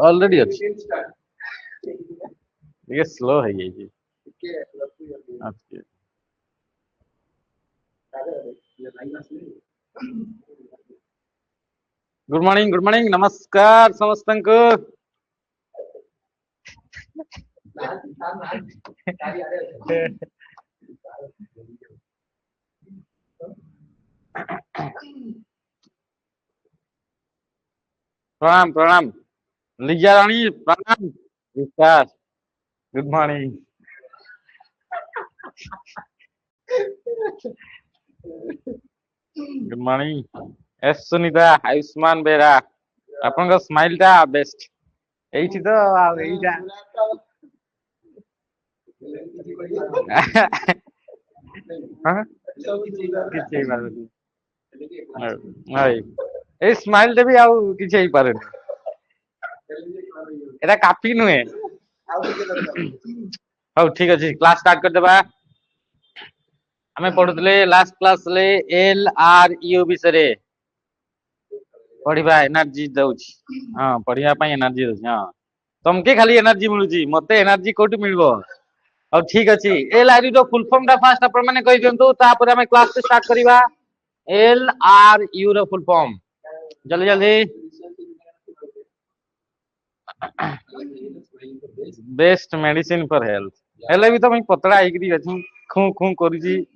Already अच्छी ये slow है ये जी। गुड मॉर्निंग नमस्कार समस्तंको। प्रणाम प्रणाम लिजा रानी प्रणाम Vikash good morning. Good morning एस सुनीता आयुष्मान बेरा आपन स्माइल टा बेस्ट एठी तो एटा हां किछि बारे हाय ए स्माइल टे भी आउ किछि ही पारे एटा काफी नुहे। हाउ ठीक अछि क्लास स्टार्ट कर देबा। हमें पढुतले लास्ट क्लास ले एल आर यू विषय पढ़िबा एनर्जी दउछि। हां पढ़िया पई एनर्जी दउछि। हां तुमके खाली एनर्जी मिलुछि मते एनर्जी कोठी मिलबो। और ठीक अछि एल आर यू रो फुल फॉर्म दा फास्ट अपन माने कहि दियंतु तापर हमें क्लास स्टार्ट करिबा। एल आर यू रो फुल फॉर्म जल्दी जल्दी बेस्ट मेडिसिन फॉर हेल्थ हेले भी तो मैं पतला आइकरी अछि खू खू करूछि।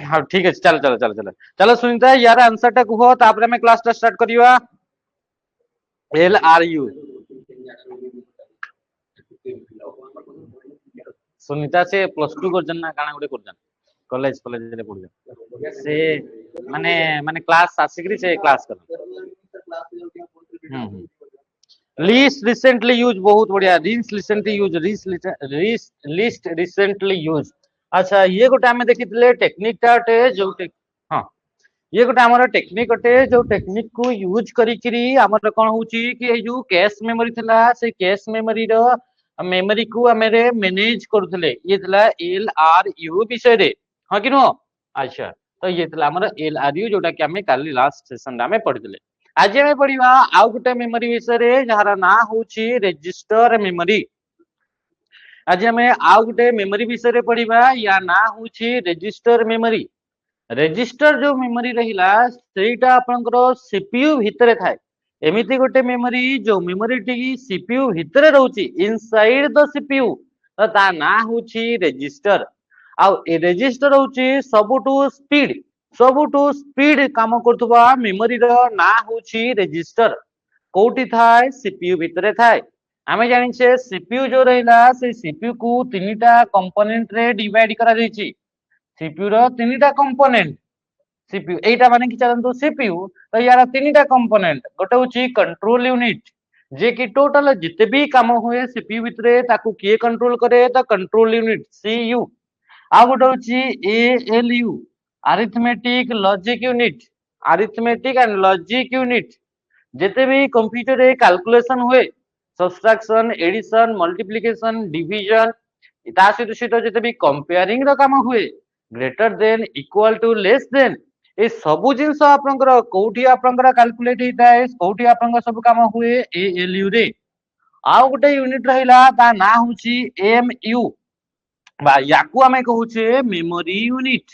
हाँ ठीक है चलो चलो चलो चलो चलो सुनीता यार आंसर टा कहो तापर हमें क्लास टा स्टार्ट करिवा। एल आर यू सुनीता से +2 करजन ना काना गुडे करजन कॉलेज कॉलेज रे पढजन से माने माने क्लास आसिकरी से क्लास कर लीस्ट रिसेंटली यूज बहुत बढ़िया least recently use least recently use. अच्छा ये गोटे आमे देखितले टेक्निक टाटे जो हां ये गोटे हमर टेक्निक अटे जो टेक्निक को यूज करिकरी हमर कोन होची कि ए जो कैश मेमोरी थिला से कैश मेमोरी रो मेमोरी को हमेरे मैनेज करथले ये थिला एल आर यू विषय रे हां कि नो। अच्छा तो ये थिला हमर एल आर यू जोटा कि हमें काली लास्ट सेशन में पढ़ितले। आज हमें पढ़िबा आउ गोटे मेमोरी विषय रे जहार ना होची रजिस्टर मेमोरी। आज हमें आउ गोटे मेमोरी विषय रे पढ़िबा या ना होची रजिस्टर मेमोरी। रजिस्टर जो मेमोरी रहिला सेटा आपनकर सीपीयू भितरे थाए एमिति गोटे मेमोरी जो मेमोरी टी सीपीयू भितरे रहउची इनसाइड द सीपीयू तो ता ना होची रजिस्टर। आउ ए रजिस्टर होची सबुटू स्पीड काम करथबा मेमोरी रो ना होची रजिस्टर कोठी थाए सीपीयू भितरे थाए। आमे जानि छे सीपीयू जो रहिला से सीपीयू को तीनटा कंपोनेंट रे डिवाइड करा जाईची। सीपीयू रो तीनटा कंपोनेंट सीपीयू एटा माने कि चलंतु सीपीयू तो यार तीनटा कंपोनेंट गोटे होची कंट्रोल यूनिट जे कि टोटल जिते भी काम होए सीपीयू भितरे ताकू किए कंट्रोल करे तो कंट्रोल यूनिट सीयू। आ गोटे होची ALU arithmetic logic unit arithmetic and logic unit जिते भी कंप्यूटर रे कैलकुलेशन हुए सब्ट्रैक्शन एडिशन मल्टीप्लिकेशन डिवीजन ता सहित जिते भी कंपेयरिंग रो काम हुए greater than equal to less than ए सबु जिंस आपनकर कोठी आपनकर कैलकुलेट हिताए कोठी आपनकर सब काम हुए एएलयू रे। आ गोटे यूनिट रहिला ता ना होची एमयू बा याकू हमें कहूचे मेमोरी यूनिट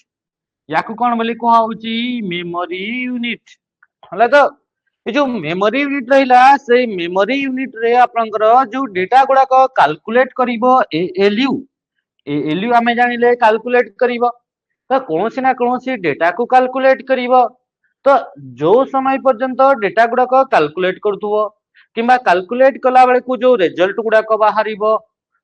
याकू कोन बोली कहा होची मेमोरी यूनिट हला तो ए जो मेमोरी यूनिट रहिला से मेमोरी यूनिट रे आपनकर जो डेटा गुडा को कैलकुलेट करिवो एएलयू हमें जानिले कैलकुलेट करिवो तो कौन ना कौन डेटा को कैलकुलेट करिवो तो जो समय पर्यंत डेटा गुडा को कैलकुलेट करथुवो किबा कैलकुलेट कला बेले को जो रिजल्ट गुडा को बाहरिवो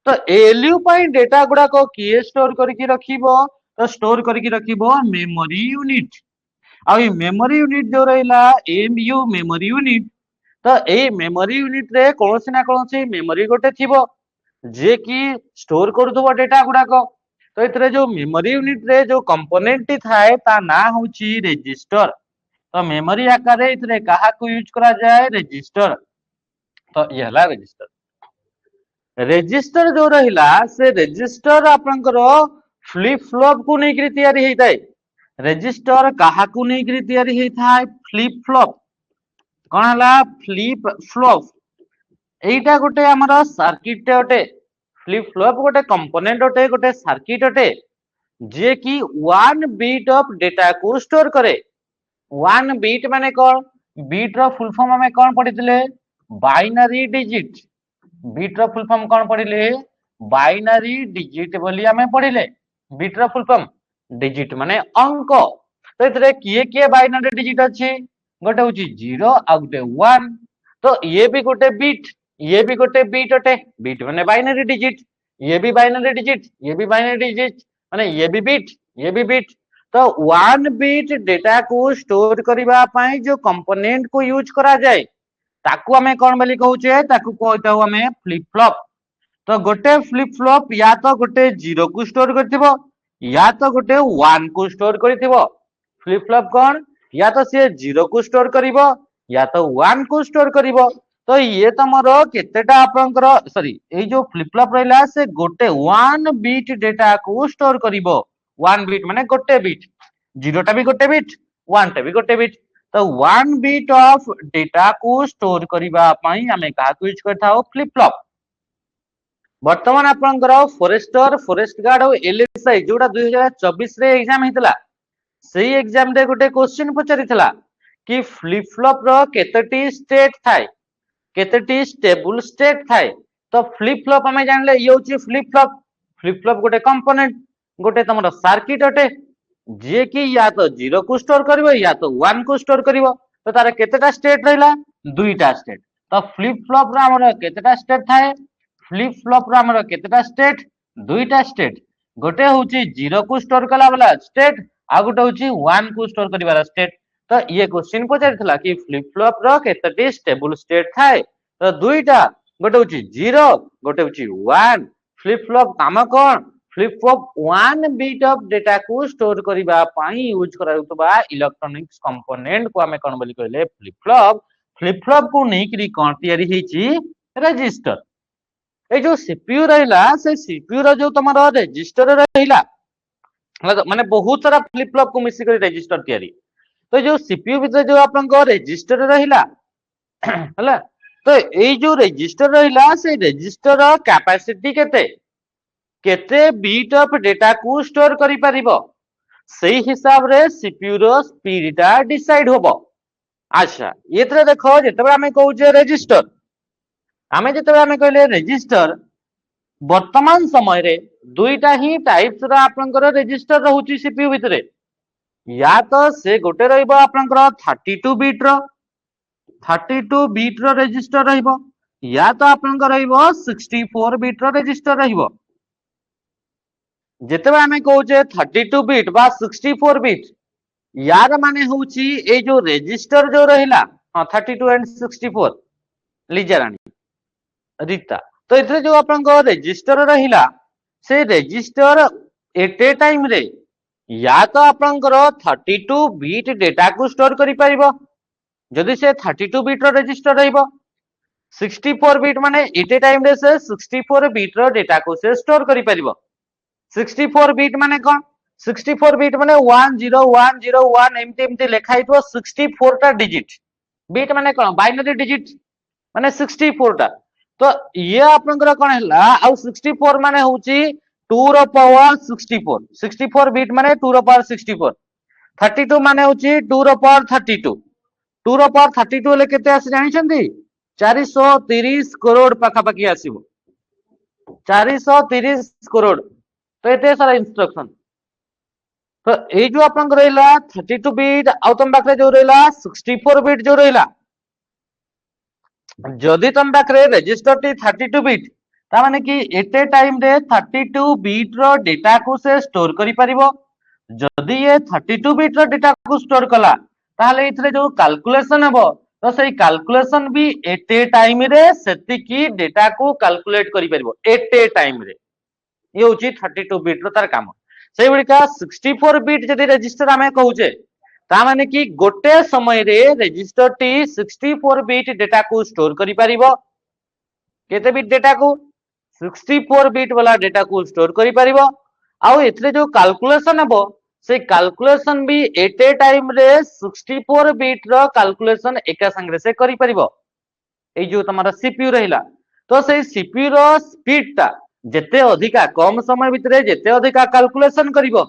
तो एएलयू पई डेटा गुडा को किए स्टोर करके रखिवो तो स्टोर करके रखिवो मेमोरी यूनिट। आ मेमोरी यूनिट जो रहिला एमयू मेमोरी यूनिट तो ए मेमोरी यूनिट रे कौन ना कौन मेमोरी गोटे थिवो जे कि स्टोर करथुवो डेटा गुडा को तो इतरे जो मेमोरी यूनिट रे जो कंपोनेंट टी थाए ता ना होची रजिस्टर। तो मेमोरी आकार रे इतरे कहा को यूज करा जाए रजिस्टर। तो ये हला रजिस्टर। रजिस्टर जो रहिला से रजिस्टर आपनकर फ्लिप फ्लॉप को नहीं तैयारी हेता है। रजिस्टर कहा को नहीं तैयारी हेता है फ्लिप फ्लॉप। कौन हला फ्लिप फ्लॉप एटा गोटे हमर सर्किट अटे। फ्लिप फ्लॉप गोटे कंपोनेंट अटे गोटे सर्किट अटे जे कि 1 बिट ऑफ डेटा को स्टोर करे। 1 बिट माने कौन बिट रो फुल फॉर्म हमें कौन पढ़ितले बाइनरी डिजिट। बिट रो फुल फॉर्म कौन पढ़िले बाइनरी डिजिट बोली हमें पढ़िले। बिट रो फुल फॉर्म डिजिट माने अंक। तो इतरे किए किए बाइनरी डिजिट अछि गोटे होची 0 आ गोटे 1। तो ये भी गोटे बिट ये भी गोटे बिट अटे। बिट माने बाइनरी डिजिट ये भी बाइनरी डिजिट ये भी बाइनरी डिजिट माने ये भी बिट ये भी बिट। तो 1 बिट डेटा को स्टोर करबा पई जो कंपोनेंट को यूज करा जाए ताकू हमें कौन बोली कहूचे ताकू कहताऊ हमें फ्लिप फ्लॉप। तो गोटे फ्लिप फ्लॉप या तो गोटे 0 को स्टोर करथिबो या तो गोटे 1 को स्टोर करथिबो। फ्लिप फ्लॉप कौन या तो से 0 को स्टोर करिवो या तो 1 को स्टोर करिवो। तो ये तमरो केतेटा आपनकर सॉरी ए जो फ्लिप फ्लॉप रहला से गोटे 1 बिट डेटा को स्टोर करिवो। 1 बिट माने गोटे बिट 0 टा भी गोटे बिट 1 टा भी गोटे बिट। तो 1 बिट ऑफ डेटा को स्टोर करिबा पई हमें का यूज करथाओ फ्लिप फ्लॉप। वर्तमान आपनकर फॉरेस्टर फॉरेस्ट गार्ड और एलएसआई जोड़ा 2024 रे एग्जाम हेतला सेही एग्जाम रे गोटे क्वेश्चन पचारिथला कि फ्लिप फ्लॉप रो केतेटी स्टेट थाए केतेटी स्टेबल स्टेट थाए। तो फ्लिप फ्लॉप हमें जानले ये होची फ्लिप फ्लॉप। फ्लिप फ्लॉप गोटे कंपोनेंट गोटे तमरो सर्किट अटे जे कि या तो 0 को स्टोर करिवो या तो 1 को स्टोर करिवो। तो तार केतेटा स्टेट रहिला दुईटा स्टेट। तो फ्लिप फ्लॉप रो हमर केतेटा स्टेट थाए फ्लिप फ्लॉप रो हमर केतेटा स्टेट दुईटा स्टेट। गोटे होची 0 को स्टोर कला वाला स्टेट आ गोटे होची 1 को स्टोर करिवाला स्टेट। तो ये क्वेश्चन पचारिथला कि फ्लिप फ्लॉप रो केतेटी स्टेबल स्टेट थाए। तो दुईटा गोटे होची 0 गोटे होची 1। फ्लिप फ्लॉप काम कोन flip flop 1 bit of data को स्टोर करिबा पई यूज कराउतबा इलेक्ट्रॉनिक्स कंपोनेंट को हमें कोन बोली कहले फ्लिप फ्लॉप। फ्लिप फ्लॉप को नेकरी कोन तयारी हेची रजिस्टर। ए जो सीपीयू रहिला से सीपीयू रो जो तमरो रजिस्टर रहिला माने बहुत सारा फ्लिप फ्लॉप को मिसी कर रजिस्टर तयारी। तो जो सीपीयू भीतर जो आपन को रजिस्टर रहिला हला तो ए जो रजिस्टर रहिला से रजिस्टर रो कैपेसिटी केते केते बिट ऑफ डेटा को स्टोर करि परिबो सही हिसाब रे सीपीयू रो स्पीड ता डिसाइड होबो। अच्छा एतरे देखो जेतबे हमें कहू जे रजिस्टर हमें जेतबे हमें कहले रजिस्टर वर्तमान समय रे दुईटा ही टाइप्स रा आपनकर रजिस्टर रहउची सीपीयू भितरे। या तो से गोटे रहइबो आपनकर 32 बिट रो 32 बिट रो रजिस्टर रहइबो या तो आपनकर रहइबो 64 बिट रो रजिस्टर रहइबो। जेतबे हमें कहूचे 32 बिट बा 64 बिट यार माने होउची ए जो रजिस्टर जो रहिला 32 एंड 64 लीजा रानी रीता। तो इथरे जो आपन को रजिस्टर रहिला से रजिस्टर एट ए टाइम रे या तो आपन को 32 बिट डेटा को स्टोर करि परिबो जदि से 32 बिट रो रजिस्टर रहिबो। 64 बिट माने एट ए टाइम रे से 64 बिट रो डेटा को से स्टोर करि परिबो। 64 बिट माने कोन 64 बिट माने 10101 एमटी एमटी लेखा हितो 64 टा डिजिट। बिट माने कोन बाइनरी डिजिट माने 64 टा। तो ये आपनकर कोन हला आ 64 माने होची 2 रो पावर 64 64 बिट माने 2 रो पावर 64। 32 माने होची 2 रो पावर 32 2 रो पावर 32 ले केते आसी जानि छथि 430 करोड़ पाखा पाखी आसीबो 430 करोड़। तो एते सारा इंस्ट्रक्शन। तो ए जो आपन रहला 32 बिट आउ तम पाखरे जो रहला 64 बिट जो रहला जदि तम पाखरे रजिस्टर टी 32 बिट ता माने कि एट ए टाइम रे 32 बिट रो डेटा को से स्टोर करि परिबो। जदि ये 32 बिट रो डेटा को स्टोर कला ताले इथरे जो कैलकुलेशन हेबो तो सही कैलकुलेशन भी एट ए टाइम रे सेति की डेटा को कैलकुलेट करि परिबो एट ए टाइम रे। ये हूँ 32 बिट तार काम से गुड़िका 64 बिट जदि रजिस्टर आम कहूचे ता माने कि गोटे समय रे रजिस्टर टी 64 बिट डेटा को स्टोर करि परिबो केते बिट डेटा को 64 बिट वाला डेटा को स्टोर करि परिबो आउ एथरे जो कैलकुलेशन हबो से कैलकुलेशन भी एट ए टाइम रे 64 बिट रो कैलकुलेशन एका संगे से करि परिबो ए जो तमारा सीपीयू रहिला तो से सीपीयू रो स्पीड ता जेते अधिका कम समय भितरे जेते अधिका कैलकुलेशन करिवो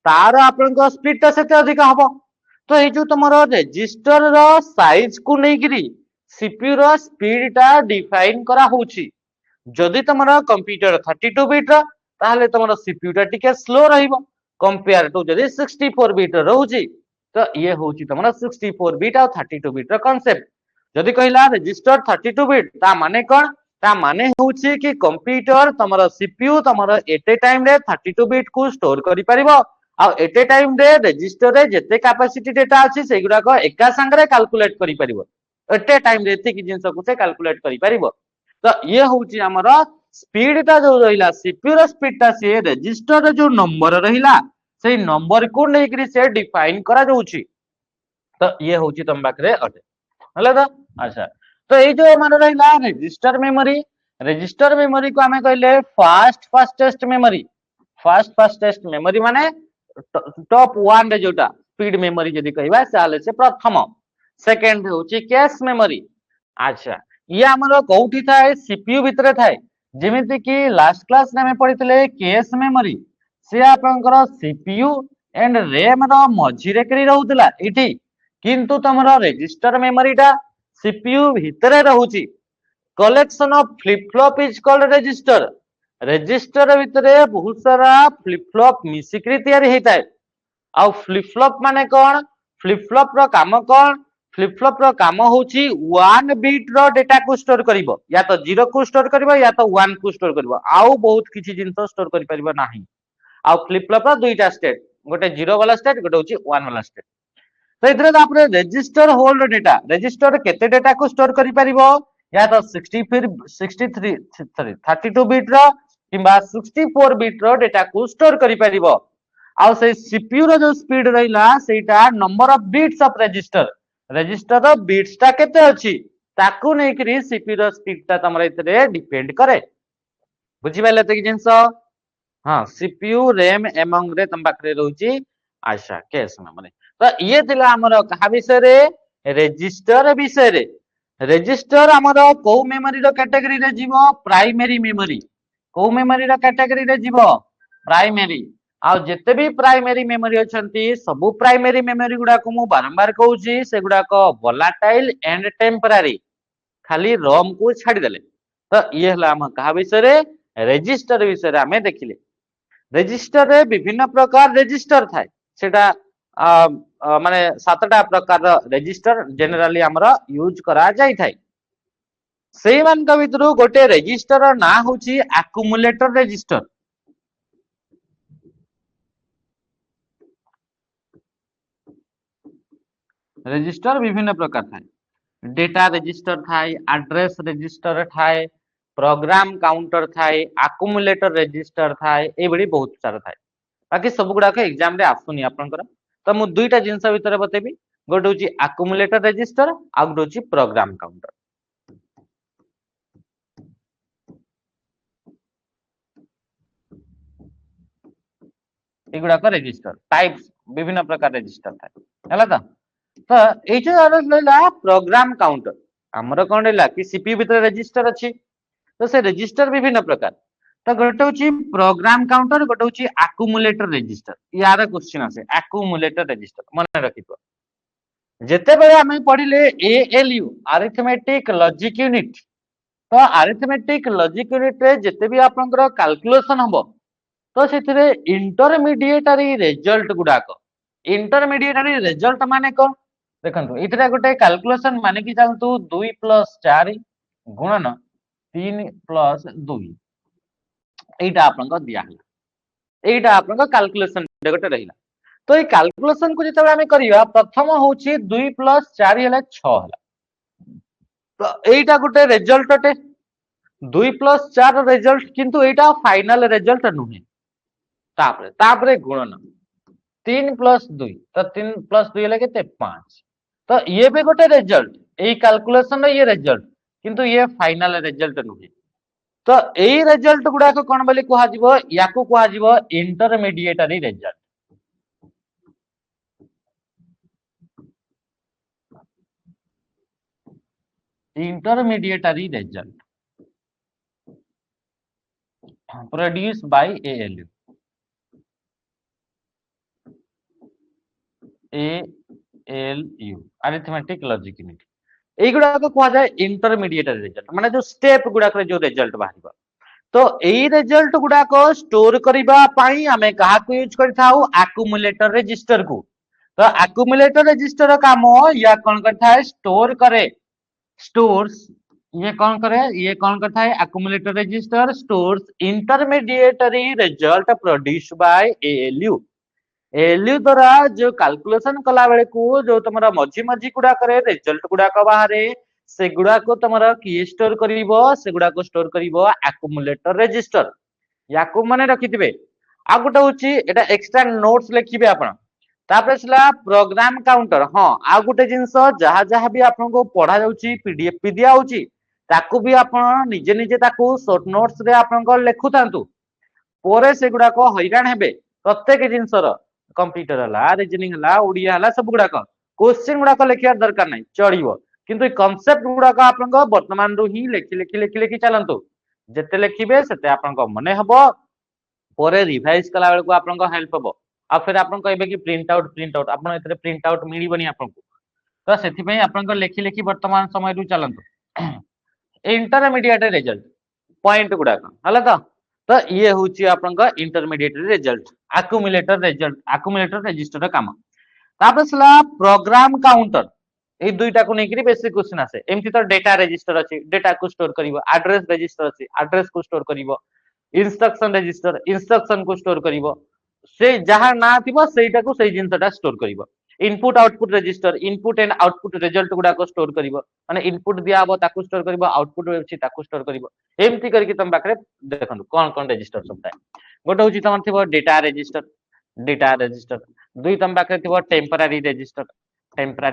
तार आपन को स्पीड ता सेते अधिका हबो तो ए जो तमारा रजिस्टर रो साइज को नै गिरी सीपीयू रो स्पीड ता डिफाइन करा होउची जदि तमारा कंप्यूटर 32 बिट रो ताहले तमारा सीपीयू ता टिके स्लो रहिबो कंपेयर टू जदि 64 बिट रहउची तो ये होउची तमारा 64 बिट आ 32 बिट रो कांसेप्ट जदि कहला रजिस्टर 32 बिट ता माने कोन ता माने होउची कि कंप्यूटर तमरो सीपीयू तमरो एट ए टाइम रे 32 बिट को स्टोर करि परिबो आ एट ए टाइम रे रजिस्टर रे जेते कैपेसिटी डेटा अछि सेगुडा को एका संगरे कैलकुलेट करि परिबो एट ए टाइम रे एते कि जिंस को से कैलकुलेट करि परिबो तो ये होउची हमरो स्पीड ता जो रहिला सीपीयू रो स्पीड ता से रजिस्टर रे जो नंबर रहिला सेई नंबर को लेकरी से डिफाइन करा जाउची तो ये होउची तम बाकरे अटे हला तो अच्छा तो ये जो हमारा रहिला रजिस्टर मेमोरी को हमें कहले फास्टेस्ट मेमोरी माने टॉप 1 रे जोटा स्पीड मेमोरी जदी कहबा साले से प्रथम सेकंड होची कैश मेमोरी अच्छा ये हमरो कोठी थाए सीपीयू भितरे थाए जेमिति कि लास्ट क्लास ने हमें पढितले कैश मेमोरी से आपनकर सीपीयू एंड रैम रो मझिरे करी रहउतला इठी किंतु तमरो रजिस्टर मेमोरी टा सीपीयू भितरे रहउची collection of flip flop is called register register भितरे बहुत सारा फ्लिप फ्लॉप मिसिकरी तयारी हेताय आ फ्लिप फ्लॉप माने कोन फ्लिप फ्लॉप रो काम कोन फ्लिप फ्लॉप रो काम होची 1 बिट रो डेटा को स्टोर करिवो या तो 0 को स्टोर करिवो या तो 1 को स्टोर करिवो आउ बहुत किछि जिंस स्टोर करि परिबो नाही आ फ्लिप फ्लॉप रो दुईटा स्टेट गोटे 0 वाला स्टेट गोटे होची 1 वाला स्टेट तो इधर आपने रजिस्टर होल्ड डेटा रजिस्टर केते डेटा को स्टोर करि परिबो या तो 32 बिट रो किबा 64 बिट रो डेटा को स्टोर करि परिबो आ से सीपीयू रो जो स्पीड रहिला सेटा number of bits of register रो बिट्स ता केते अछि ताकू नै करी सीपीयू रो स्पीड ता तमरा इतरे डिपेंड करे बुझि पाले त कि जिंस हां सीपीयू रैम एमंग रे तम पाखरे रहउची अच्छा कैश मेमोरी तो ये थिला हमर कहा विषय रे रजिस्टर विषय रे रजिस्टर हमर को मेमोरी रो कैटेगरी रे जीवो प्राइमरी मेमोरी को मेमोरी रो कैटेगरी रे जीवो प्राइमरी आ जेते भी प्राइमरी मेमोरी अछंती सब प्राइमरी मेमोरी गुडा को मु बारंबार कहूची से गुडा को वोलाटाइल एंड टेम्पररी खाली रोम को छाडी देले तो ये हला हम कहा विषय रे रजिस्टर विषय रे हमें देखिले रजिस्टर रे विभिन्न प्रकार रजिस्टर थाए सेटा माने 7टा प्रकार रजिस्टर जनरली हमरा यूज करा जाई थाए सेई मान का भितरु गोटे रजिस्टर ना होची एक्युमुलेटर रजिस्टर विभिन्न प्रकार थाए डेटा रजिस्टर थाए एड्रेस रजिस्टर थाए प्रोग्राम काउंटर थाए एक्युमुलेटर रजिस्टर थाए ए बडी बहुत सारा थाए बाकी सब गुडा के एग्जाम रे आसुनी आपनकर तो मु दुईटा जिंस भितर बतेबी गोटे होची एक्युमुलेटर रजिस्टर आ गोटे होची प्रोग्राम काउंटर एगुडा को रजिस्टर टाइप्स विभिन्न प्रकार रजिस्टर थाए हला तो ए जो रहला प्रोग्राम काउंटर हमर कोन रहला कि सीपीयू भितर रजिस्टर अछि तो से रजिस्टर विभिन्न प्रकार तो गोटे होची प्रोग्राम काउंटर गोटे होची एक्युमुलेटर रजिस्टर यार क्वेश्चन आसे एक्युमुलेटर रजिस्टर मन रखितो जेते बेले हमें पढिले एएलयू अरिथमेटिक लॉजिक यूनिट तो अरिथमेटिक लॉजिक यूनिट रे जेते भी आपनकर कैलकुलेशन हबो तो सेतिरे इंटरमीडिएटरी रिजल्ट गुडाको इंटरमीडिएटरी रिजल्ट माने को देखंतु इतरा गोटे कैलकुलेशन माने कि जानतु 2 + 4 गुणन 3 + 2 एटा आपनका दिया हला एटा आपनका कैलकुलेशन गोटे रहिला तो ए कैलकुलेशन को जेते हमें करिया प्रथम होची 2 + 4 हला 6 हला तो एटा गोटे रिजल्ट अटे 2 + 4 रिजल्ट किंतु एटा फाइनल रिजल्ट नुहे तापरे तापरे गुणन 3 + 2 तो 3 + 2 हेले केते 5 तो ये भी गोटे रिजल्ट एई कैलकुलेशन रे ये रिजल्ट किंतु ये फाइनल रिजल्ट नुहे तो एई रिजल्ट गुडा को कोन बोली कुहा जिवो याकू कुहा जिवो intermediary result intermediary result produced by ALU arithmetic logic unit এইগুড়া কুয়া যায় ইন্টরমিডিয়েট রেজল্ট মানে যে স্টেপ গুড়া যে রেজল্ট বাহারিব তো এই রেজল্ট গুড়া স্টোর করিবা পাই আমি কাহাকু ইউজ করি থাও আকুমুলেटर রেজিস্टर কু তো আকুমুলেटर রেজিস্टर কাম ইয়া কোন করথায় স্টোর করে स्टोर्स ये कौन करता है accumulator register stores intermediary result produced by ALU ALU द्वारा जो कैलकुलेशन कला बेले को जो तुमरा मझी मझी गुडा करे रिजल्ट गुडा को बाहर से गुडा को तुमरा की स्टोर करिवो से गुडा को स्टोर करिवो accumulator register याकू माने रखिथिबे आ गोटे होची एटा एक्स्ट्रा नोट्स लिखिबे आपण तापर सला प्रोग्राम काउंटर हाँ आ गोटे जिंस जहा जहा भी आपनको पढ़ा जाउची पीडीएफ भी दिया होची ताकू भी आपण निजे निजे ताकू शॉर्ट नोट्स रे आपनको लेखुतांतु पोरे से गुडा को हैरान हेबे प्रत्येक जिंसर कंप्यूटर हला रीजनिंग हला ओडिया हला सब गुडा को क्वेश्चन गुडा को लेखिया दरकार नै चढ़िबो किंतु कांसेप्ट गुडा को आपनको वर्तमान रु ही लेखि चलंतु जेते लेखिबे सेते आपनको मने हबो पोरे रिवाइज कला बेल को आपनको हेल्प हबो आ फिर आपन कहबे कि प्रिंट आउट आपन एतरे प्रिंट आउट मिलिबनी आपनको तो सेथि पई आपनको लेखि लेखि वर्तमान समय रु चलंतु इंटरमीडिएट रिजल्ट पॉइंट गुडा हला तो ये होची आपनका इंटरमीडिएट रिजल्ट accumulator register काम तापर सला प्रोग्राम काउंटर ए दुईटा को नेकरी बेसिक क्वेश्चन आसे एमति तो डेटा रजिस्टर अछि डेटा को स्टोर करिवो एड्रेस रजिस्टर अछि एड्रेस को स्टोर करिवो इंस्ट्रक्शन रजिस्टर इंस्ट्रक्शन को स्टोर करिवो से जहां ना थिबो सेटा को सेई जिंसटा स्टोर करिवो input output register input and output result गुडा को स्टोर करिवो माने इनपुट दिया हबो ताकू स्टोर करिवो आउटपुट अछि ताकू स्टोर करिवो एमति करके तुम पाखरे देखंतु कोन रजिस्टर सब थाए गोटे होची तमन थिबो डेटा रजिस्टर दुई तुम पाखरे थिबो टेम्पररी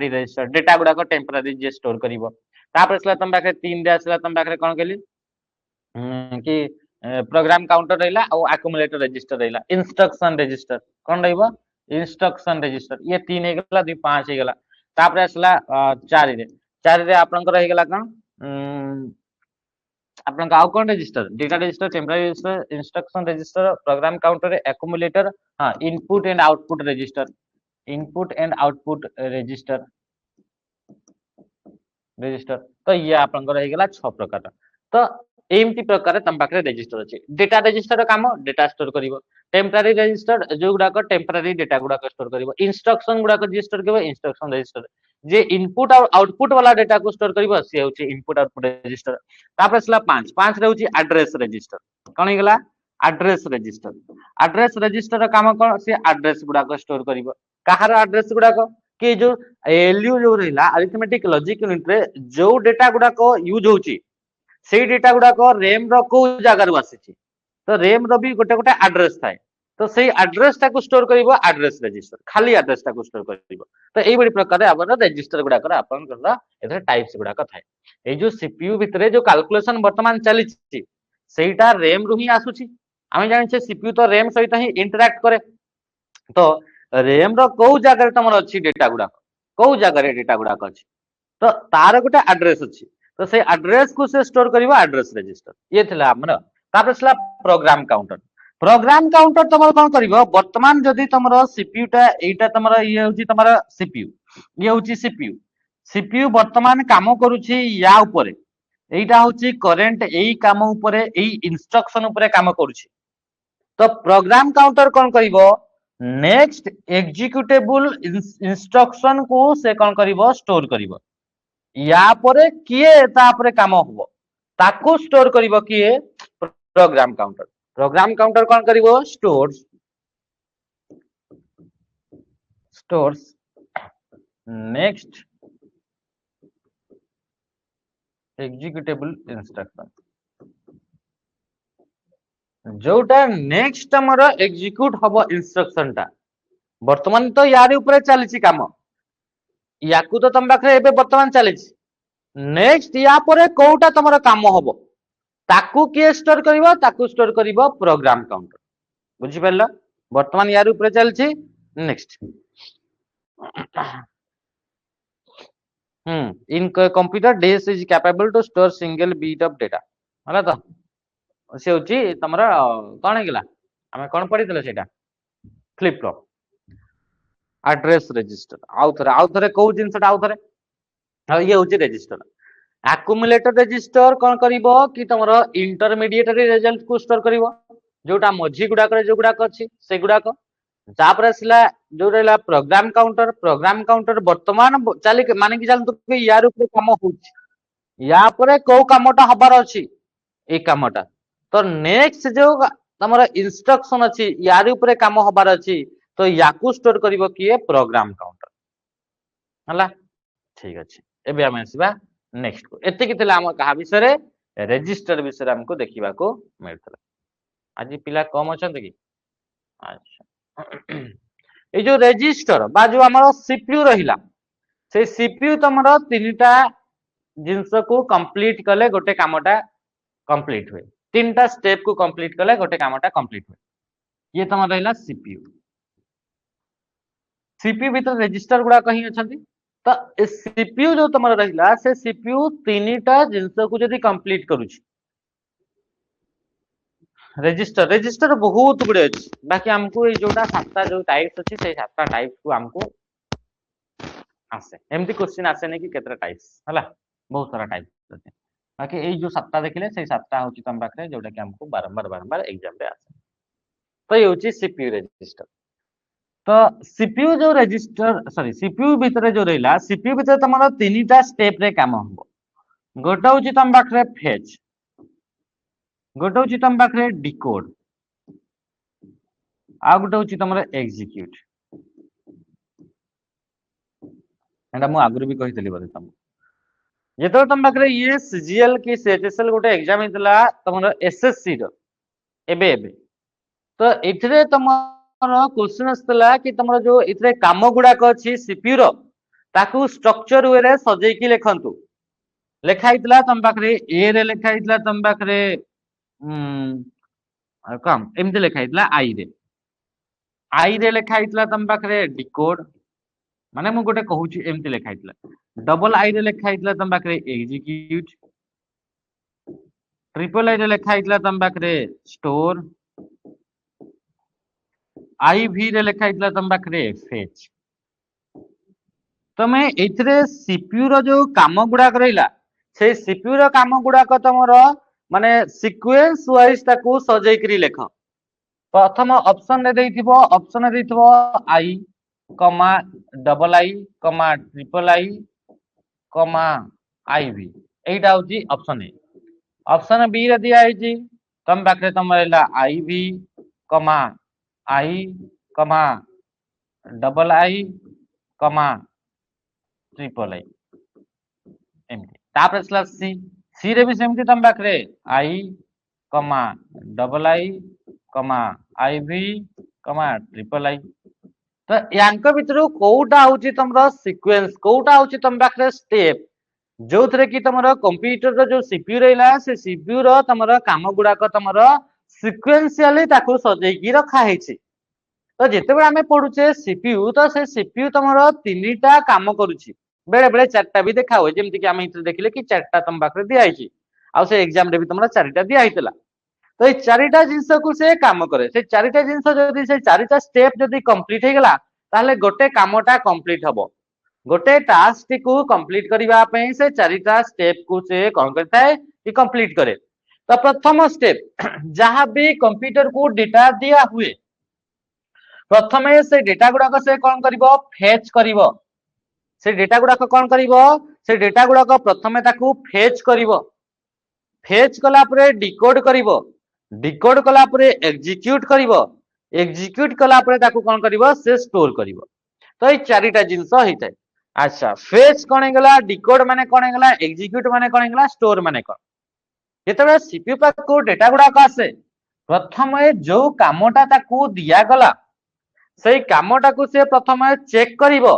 रजिस्टर डेटा गुडा को टेम्पररी जे स्टोर करिवो तापर सला तुम पाखरे 3 दे आसला तुम पाखरे कोन केली कि प्रोग्राम काउंटर रहिला और accumulator रजिस्टर रहिला इंस्ट्रक्शन रजिस्टर कोन रहइबो इंस्ट्रक्शन रजिस्टर ये 3 हे गेला 2 5 हे गेला तापर आसला 4 रे आपन को रहि गेला कोन आपन का कोन register data register temporary register instruction register program counter accumulator हां इनपुट एंड आउटपुट रजिस्टर तो ये आपन को रहि गेला 6 प्रकार तो एमती प्रकार तम पाखरे रजिस्टर अछि डेटा रजिस्टर काम डेटा स्टोर करिवो टेम्पररी रजिस्टर जो गुडा को टेम्पररी डेटा गुडा को स्टोर करिवो इंस्ट्रक्शन गुडा को रजिस्टर करबो इंस्ट्रक्शन रजिस्टर जे इनपुट और आउटपुट वाला डेटा को स्टोर करिवो से होछि इनपुट आउटपुट रजिस्टर तापर सला 5 रे होछि एड्रेस रजिस्टर कोन हेगला एड्रेस रजिस्टर काम कोन से एड्रेस गुडा को स्टोर करिवो काहार एड्रेस गुडा को कि जो एलयू जो रहिला अरिथमेटिक लॉजिक यूनिट रे जो डेटा गुडा को यूज होछि सेई डेटा गुडा को रेम रो को जगह रु आसी तो रेम रो भी गोटे गोटे एड्रेस थाए तो सेई एड्रेस टा को स्टोर करिवो एड्रेस रजिस्टर खाली एड्रेस टा को स्टोर करिवो तो एई बडी प्रकार आपण रजिस्टर गुडा कर आपण करला एथरे टाइप्स गुडा का थाए ए जो सीपीयू भितरे जो कैलकुलेशन वर्तमान चली छि सेईटा रेम रु ही आसुछि आमे जानि छे सीपीयू तो रेम सहित ही इंटरैक्ट करे तो रेम रो को जगह रे तमर अछि डेटा गुडा को जगह रे डेटा गुडा अछि तो तार गोटे एड्रेस अछि तो से एड्रेस को से स्टोर करिवो एड्रेस रजिस्टर ये थिला हमर तापर सला प्रोग्राम काउंटर तमर कोन करिवो वर्तमान जदी तमर सीपीयू टा एटा तमर ये होची तमर सीपीयू वर्तमान काम करूची या ऊपर एटा होची करंट एई काम ऊपर एई इंस्ट्रक्शन ऊपर काम करूची तो प्रोग्राम काउंटर कोन करिवो नेक्स्ट एग्जीक्यूटेबल इंस्ट्रक्शन को से कोन करिवो स्टोर करिवो या परे किए तापरे काम होबो ताको स्टोर करिवो किए प्रोग्राम काउंटर कोन करिवो स्टोर्स नेक्स्ट एग्जीक्यूटेबल इंस्ट्रक्शन जोटा नेक्स्ट हमर एग्जीक्यूट हबो इंस्ट्रक्शन टा वर्तमान तो यार ऊपर चली काम याकू तो तुम पाखे एबे वर्तमान चली नेक्स्ट या परे कोउटा तमरो काम हबो ताकू किए स्टोर करिवो ताकू स्टोर करिवो प्रोग्राम काउंटर बुझी परला वर्तमान यार ऊपर चलछि next in computer this is capable to store single bit of data होला तो से होची तमरा कोन हेगला हमें कोन पढितले सेटा फ्लिप फ्लॉप एड्रेस रजिस्टर आउ थरे को जिंसटा आउ थरे ये होची रजिस्टर accumulator register कौन करिवो कि तमरो इंटरमीडिएटरी रिजल्ट को स्टोर करिवो जोटा मझी गुडा करे जो गुडा अछि से गुडा को तापर असला जो रहला प्रोग्राम काउंटर वर्तमान चाली माने कि चाल तो यार ऊपर काम होची या परे को कामटा हबार अछि ए कामटा तो नेक्स्ट जो तमरो इंस्ट्रक्शन अछि यार ऊपर काम हबार अछि तो याकू स्टोर करिवो किए प्रोग्राम काउंटर हला ठीक अछि एबे हम आसीबा नेक्स्ट को एते कि थिला हम कहा विषय रेजिस्टर विषय हमको देखिबा को मिलथला आज पिला कम अछन कि अच्छा ए जो रेजिस्टर बा जो हमर सीपीयू रहिला से सीपीयू तमरो तीनटा जिंस को कंप्लीट कले गोटे कामटा कंप्लीट हुए तीनटा स्टेप को कंप्लीट कले गोटे कामटा कंप्लीट हुए ये तमर रहिला सीपीयू सीपीयू भीतर रेजिस्टर गुडा कहीं अछंती तो सीपीयू जो तुम रहा से सीपीयू तीनटा जिनस को जदि कंप्लीट करूची रेजिस्टर रेजिस्टर बहुत गुडे अछि बाकी हमको ए जोटा सातटा जो टाइप्स अछि से सातटा टाइप्स को हमको आसे एमती क्वेश्चन आसे नै कि केतरा टाइप्स हला बहुत सारा टाइप्स अछि बाकी ए जो सातटा देखिले से सातटा होची तम पाखरे जोटा कि हमको बारंबार एग्जाम रे आसे तो ये होची सीपीयू रेजिस्टर तो सीपीयू जो रजिस्टर सॉरी सीपीयू भितर जो रहिला सीपीयू भितर तमरा तीनटा स्टेप रे काम हबो गोटा होची तम पाखरे फेच गोटा होची तम पाखरे डिकोड आ गोटा होची तमरा एग्जीक्यूट एंडा मु आगुरु भी कहितली बरे तम जेतो तम पाखरे ये सीजीएल की सीएचएसएल गोटे एग्जाम हितला तमरा एसएससी रो एबे एबे तो इथरे तमरा क्वेश्चन आस्तला कि तमरा जो इथरे काम गुडा को अछि सीपीयू रो ताकू स्ट्रक्चर वे रे सजै की लेखंतु लेखा हितला तम पाखरे ए रे लेखा हितला तम पाखरे कम एमते लेखा हितला आई रे लेखा हितला तम पाखरे डिकोड माने मु गोटे कहूची एमते लेखा हितला डबल आई रे लेखा हितला तम पाखरे एग्जीक्यूट ट्रिपल आई रे लेखा हितला तम पाखरे स्टोर आई भी रे लेखा हितला तम पाखरे फेच तमे एथरे सीपीयू रो जो काम गुडा करैला से सीपीयू रो काम गुडा को तमरो माने सीक्वेंस वाइज ताकू सजै करी लेख प्रथम ऑप्शन रे देइथिबो ऑप्शन रे देइथिबो आई कमा डबल आई कमा ट्रिपल आई कमा आई भी एटा होची ऑप्शन ए ऑप्शन बी रे दिया आइची तम पाखरे तम रहला आई भी कमा आई कमा डबल आई कमा ट्रिपल आई एमती तापर स्लैश सी सी रे भी सेमती तम पाखरे आई कमा डबल आई कमा आई भी कमा ट्रिपल आई तो यांक भितरु कोउटा होची तमरो सीक्वेंस कोउटा होची तम पाखरे स्टेप जो थरे कि तमरो कंप्यूटर रो जो सीपीयू रहला से सीपीयू रो तमरो काम गुडा को तमरो सीक्वेंशियली ताकू सजै की रखा हेची तो जेते बेले हमें पढुचे सीपीयू तो से सीपीयू तमरो तीनटा काम करूची बेले बेले चारटा भी देखा होय जेमति कि हम इथे देखिले कि चारटा तम पाखरे दिया आइची आ से एग्जाम रे भी तमरो चारटा दिया आइतला तो ये चारिटा जिंस को से काम करे से चारिटा जिंस जदी से चारिटा स्टेप जदी कंप्लीट हे गेला ताले गोटे कामटा कंप्लीट हबो गोटे टास्क को कंप्लीट करबा पई से चारिटा स्टेप को से कोन करता है कि कंप्लीट करे तो प्रथम स्टेप जहां भी कंप्यूटर को डेटा दिया हुए प्रथमे से डेटा गुडा को से कोन करिवो फेच करिवो से डेटा गुडा को कोन करिवो से डेटा गुडा को प्रथमे ताकू फेच करिवो फेच कला परे डिकोड करिवो डिकोड कला परे एग्जीक्यूट करिवो एग्जीक्यूट कला परे ताकू कोन करिवो से स्टोर करिवो तो ये चारिटा जिंस हिताय अच्छा फेच कोन हेगला डिकोड माने कोन हेगला एग्जीक्यूट माने कोन हेगला स्टोर माने कोन जेतबे सीपीयू पाक को डेटा गुडा को आसे प्रथमे जो कामटा ताकू दिया गला सेई कामटाकू से प्रथमे चेक करिवो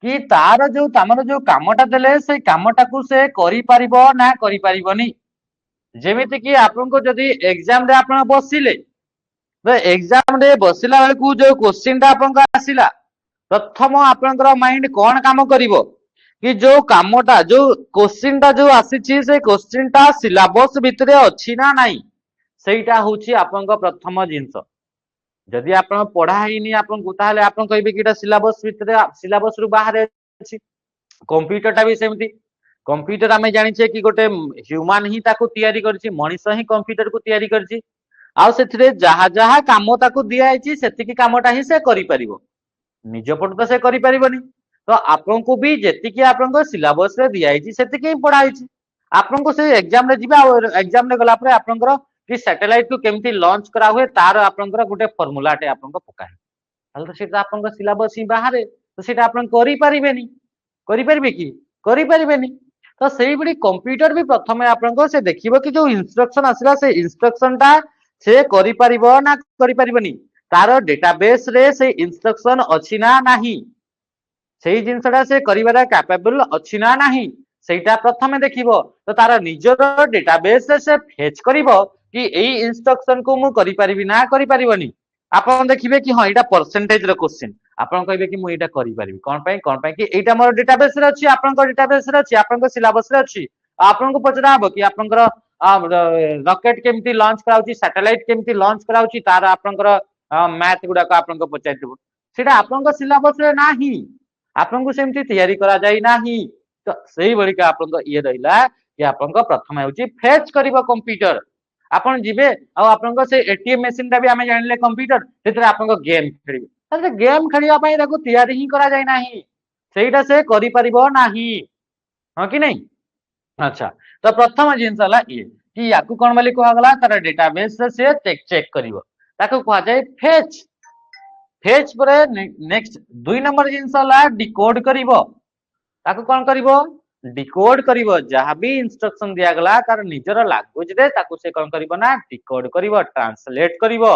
कि तार जो तमर जो कामटा देले सेई कामटाकू से करि परिबो ना करि परिबोनी। जेमिति कि आपनको जदि एग्जाम रे आपण बसिले तो एग्जाम रे बसिला बेलकू जो क्वेश्चन टा आपनको आसिला प्रथम आपनकर माइंड कौन काम करिवो कि जो कामटा जो क्वेश्चन टा जो आसीची से क्वेश्चन टा सिलेबस भितरे अछि ना नाही सेटा होची आपनकर प्रथम जिंस। जदि आपण पढ़ा हिनी आपनको ताहले आपण कहबे कि एटा सिलेबस भितरे सिलेबस रु बाहर अछि। कंप्यूटर टा भी सेमती कंप्यूटर आमे जानिछे कि गोटे ह्यूमन ही ताको तयारी करछि मनीष ही कंप्यूटर को तयारी करछि आ सेथिरे जहा जहा काम ताको दिया आइछि सेतिकी कामटा ही से करि परिबो निज पट तो से करि परिबोनी। तो आपनको भी जेतिकी आपनको सिलेबस रे दिया आइछि सेतिकी ही पढ़ा आइछि आपनको से एग्जाम रे जिबा एग्जाम रे गला परे आपनकर कि सैटेलाइट को केमती लॉन्च करा हुए तार आपनकर गोटे फार्मूला टे आपनको पकाय ताले तो सेटा आपनकर सिलेबस ही बाहर तो सेटा आपन करि परिबेनी करि परिबे कि करि परिबेनी। तो सेही बडी कंप्यूटर भी प्रथमे आपनको से देखिबो कि जो इंस्ट्रक्शन आसिला से इंस्ट्रक्शन टा से करि परिबो ना करि परिबोनी तार डेटाबेस रे से इंस्ट्रक्शन अछि ना नाही सेही जिंसटा से करिवार कैपेबल अछि ना नाही सेटा प्रथमे देखिबो। तो तार निजर डेटाबेस से फेच करिवो कि एई इंस्ट्रक्शन को मु करि परिबी ना करि परिबोनी। आपण देखिबे कि हां एटा परसेंटेज रो क्वेश्चन आपण कहबे कि मु एटा करि परिबी कोन पई कि एटा मोर डेटाबेस रे अछि आपण को डेटाबेस रे अछि आपण को सिलेबस रे अछि आपण को पचरा हबो कि आपनकर रॉकेट केमती लॉन्च कराउची सैटेलाइट केमती लॉन्च कराउची तार आपनकर मैथ गुडा को आपण को पचाइतबो सेटा आपण को सिलेबस रे नाही आपण को सेमती तयारी करा जाई नाही। तो सेही बळी का आपण को ये रहिला कि आपण को प्रथम हेउची फेच करिवो कंप्यूटर आपण जिबे आ आपण को से एटीएम मशीन टा भी हमें जानले कंप्यूटर सेतरे आपण को गेम खेलिबे ताले गेम खेलिया पई ताको तयारी ही करा जाई नाही सेटा से करि परिबो नाही हां कि नहीं। अच्छा तो प्रथम जिंस हला ये कि याकू कोन वाली कहा गला तार डेटाबेस से चेक करिवो ताको कहा जाय फेच फेच परे नेक्स्ट दुई नंबर जिंस हला डिकोड करिवो ताको कोन करिवो डिकोड करिवो जहां भी इंस्ट्रक्शन दिया गला तार निजर लैंग्वेज रे ताको से कोन करिवो ना डिकोड करिवो ट्रांसलेट करिवो।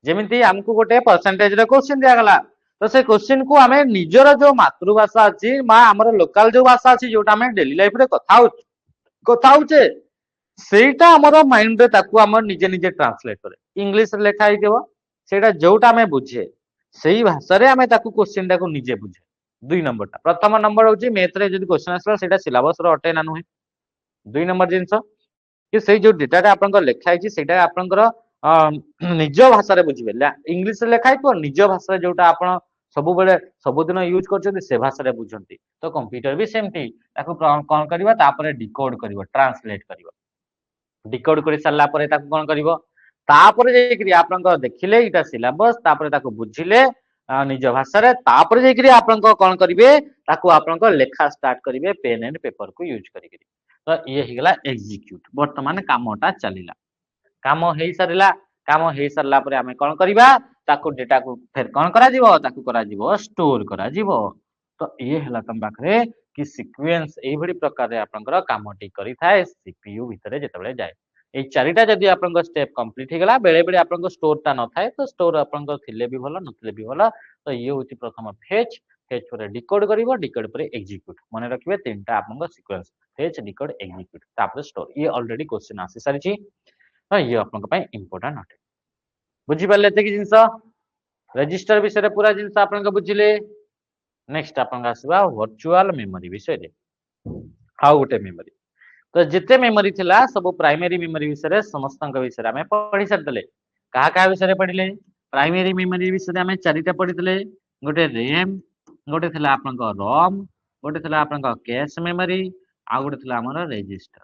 जेमिति हमकु गोटे परसेंटेज रे क्वेश्चन दिया गला तो से क्वेश्चन को हमें निजर जो मातृभाषा अछि मा हमर लोकल जो भाषा अछि जोटा हमें डेली लाइफ रे कथा होचे सेटा हमर माइंड रे ताकू हमर निजे निजे ट्रांसलेट करे इंग्लिश रे लेखा हिदेबो सेटा जोटा हमें बुझे सेही भाषा रे हमें ताकू क्वेश्चन टा को निजे बुझे। दुई नंबर टा प्रथम नंबर होची मैथ रे जदी क्वेश्चन आसला सेटा सिलेबस रो अटे ना नुहे। दुई नंबर जिंस कि सेही जो डेटा टा आपन को लेखा हिची सेटा आपन को निज भाषा रे बुझिबे इंग्लिश रे लेखा हितो निज भाषा रे जोटा आपन सब बेले सब दिन यूज करछथि से भाषा रे बुझंती। तो कंप्यूटर भी सेमती ताको कोन करबा तापरे डिकोड करबो ट्रांसलेट करबो डिकोड करि सारला परे ताको कोन करबो तापरे जेकरि आपन को देखिले इटा सिलेबस तापरे ताको बुझिले निज भाषा रे तापरे जेकरि आपन को कोन करिवे ताको आपन को लेखा स्टार्ट करिवे पेन एंड पेपर को यूज करिके। तो ये हिगला एग्जीक्यूट वर्तमान कामटा चलिला काम हेई सारिला काम हेई सारला परे हमें कोन करबा ताको डेटा को फेर कोन करा जिवो ताको करा जिवो स्टोर करा जिवो। तो ये हला तम पाखरे कि सीक्वेंस एई भडी प्रकार रे आपनकर कामटी करि थाए सीपीयू भितरे जेतबेले जाय ए चारिटा जदि आपनकर स्टेप कंप्लीट हेगला बेले बेले आपनकर स्टोर ता न थाए तो स्टोर आपनकर थिले भी भलो नथिले भी भलो। तो ये होची प्रथम फेच फेच पर डिकोड करिवो डिकोड पर एग्जीक्यूट मने रखिबे तीनटा आपनकर सीक्वेंस फेच डिकोड एग्जीक्यूट तापर स्टोर ये ऑलरेडी क्वेश्चन आसी सारिची। तो ये आपनकर पय इंपोर्टेंट अटे बुझी पाले एते कि जिंस रजिस्टर विषय पूरा जिंस आपनकर बुझिले। नेक्स्ट आपन आसबा वर्चुअल मेमोरी विषय रे हाउ गोटे मेमोरी तो जिते मेमोरी थिला सब प्राइमरी मेमोरी विषय समस्त विषय हमें पढ़ी सारदले कहा कहा विषय पढ़िले प्राइमरी मेमोरी विषय हमें चारिटा पढ़िले गोटे रैम गोटे थिला आपन को रोम गोटे थिला आपन को कैश मेमोरी आ गोटे थिला हमर रजिस्टर।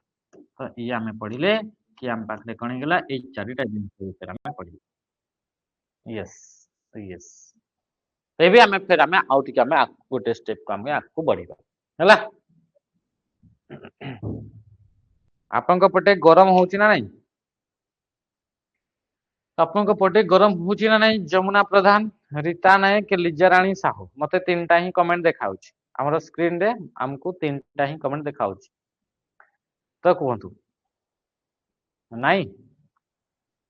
तो ये हमें पढ़िले कि हम पाखरे कोन गेला ए चारिटा जिंस विषय हमें पढ़िले यस यस तेबे हमें फिर हमें आउट के हमें गोटे स्टेप को हमें आकु बढ़िबा हला। आपन को पटे गरम होउची ना नहीं आपन को पटे गरम होउची ना नहीं जमुना प्रधान रीता नायक के लिजा रानी साहू मते तीनटा ही कमेंट देखाउची हमर स्क्रीन रे हमकु तीनटा ही कमेंट देखाउची तो कहंतु नहीं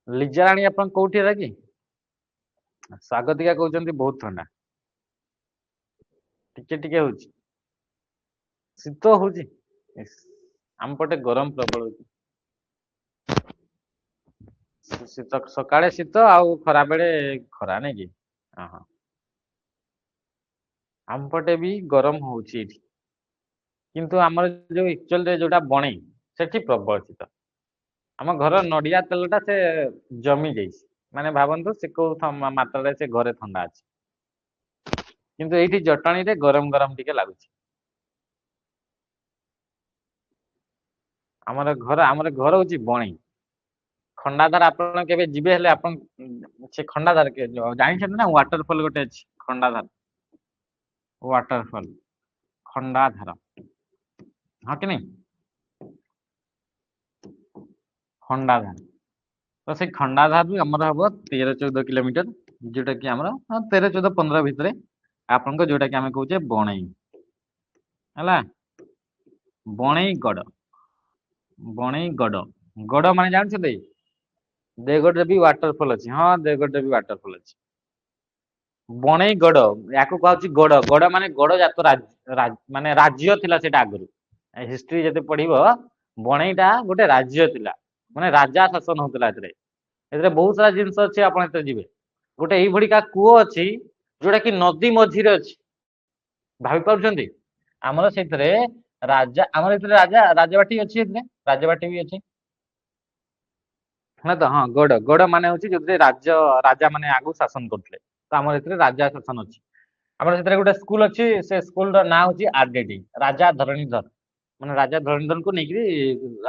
ଲିଜା ରାଣୀ ଆପଣ କୋଉଠି ହେଲା କି? ସ୍ୱାଗତିକା କହୁଛନ୍ତି ବହୁତ ଥଣ୍ଡା, ଟିକେ ଟିକେ ହଉଛି, ଶୀତ ହଉଛି। ଇସ୍, ଆମ ପଟେ ଗରମ ପ୍ରବଳ ହଉଛି। ଶୀତ ସକାଳେ ଶୀତ ଆଉ ଖରା ବେଳେ ଖରା ନାଇଁ କି? ହଁ। ଆମ ପଟେ ବି ଗରମ ହଉଛି ଏଠି, କିନ୍ତୁ ଆମର ଯୋଉ ଏକ୍ଚୁଆଲରେ ଯୋଉଟା ବଣେଇ ସେଠି ପ୍ରବଳ ଶୀତ। ଆମ ଘର ନଡିଆ ତେଲଟା ସେ ଜମି ଯାଇଛି, ମାନେ ଭାବନ୍ତୁ ସେ କୋଉ ମାତ୍ରାରେ ସେ ଘରେ ଥଣ୍ଡା ଅଛି, କିନ୍ତୁ ଏଇଠି ଜଟଣୀରେ ଗରମ ଗରମ ଟିକେ ଲାଗୁଛି। ଆମର ଘର ହଉଛି ବଣେଇ ଖଣ୍ଡାଧାର। ଆପଣ କେବେ ଯିବେ ହେଲେ ଆପଣ ସେ ଖଣ୍ଡାଧାର ଜାଣିଛନ୍ତି ନା ୱାଟରଫଲ ଗୋଟେ ଅଛି ଖଣ୍ଡାଧାର ୱାଟରଫଲ, ଖଣ୍ଡାଧାର, ହଁ କି ନାଇଁ? ଖଣ୍ଡାଧାର, ତ ସେଇ ଖଣ୍ଡାଧାରରୁ ଆମର ହବ 13-14 କିଲୋମିଟର, ଯୋଉଟା କି ଆମର 13-14-15 ଭିତରେ ଆପଣଙ୍କ ଯୋଉଟା କି ଆମେ କହୁଛେ ବଣେଇ ହେଲା। ବଣେଇଗଡ, ବଣେଇଗଡ, ଗଡ ମାନେ ଜାଣିଛନ୍ତି? ଦେଓଗଡରେ ବି ୱାଟରଫଲ ଅଛି, ହଁ ଦେଓଗଡରେ ବି ୱାଟରଫଲ ଅଛି। ବଣେଇଗଡ, ୟାକୁ କୁହାଯାଉଛି ଗଡ। ଗଡ ମାନେ ଗଡ ଜାତ ମାନେ ରାଜ୍ୟ ଥିଲା ସେଇଟା ଆଗରୁ। ହିଷ୍ଟ୍ରି ଯଦି ପଢିବ, ବଣେଇଟା ଗୋଟେ ରାଜ୍ୟ ଥିଲା, ମାନେ ରାଜା ଶାସନ ହଉଥିଲା ଏଥିରେ। ଏଥିରେ ବହୁତ ସାରା ଜିନିଷ ଅଛି, ଆପଣ ଏଥିରେ ଯିବେ। ଗୋଟେ ଏଇଭଳିକା କୂଅ ଅଛି ଯୋଉଟା କି ନଦୀ ମଝିରେ ଅଛି, ଭାବି ପାରୁଛନ୍ତି? ଆମର ସେଥିରେ ଆମର ଏଥିରେ ରାଜବାଟୀ ଅଛି, ଏଥିରେ ରାଜବାଟୀ ବି ଅଛି। ହଁ ତ, ହଁ ଗଡ, ଗଡ ମାନେ ହଉଛି ଯୋଉଥିରେ ରାଜା ମାନେ ଆଗକୁ ଶାସନ କରୁଥିଲେ, ତ ଆମର ଏଥିରେ ରାଜା ଶାସନ ଅଛି। ଆମର ସେଥିରେ ଗୋଟେ ସ୍କୁଲ ଅଛି, ସେ ସ୍କୁଲ ର ନାଁ ହଉଛି ଆରଡିଡି, ରାଜା ଧରଣୀଧର, ମାନେ ରାଜା ଧରଣୀଧରଙ୍କୁ ନେଇକିରି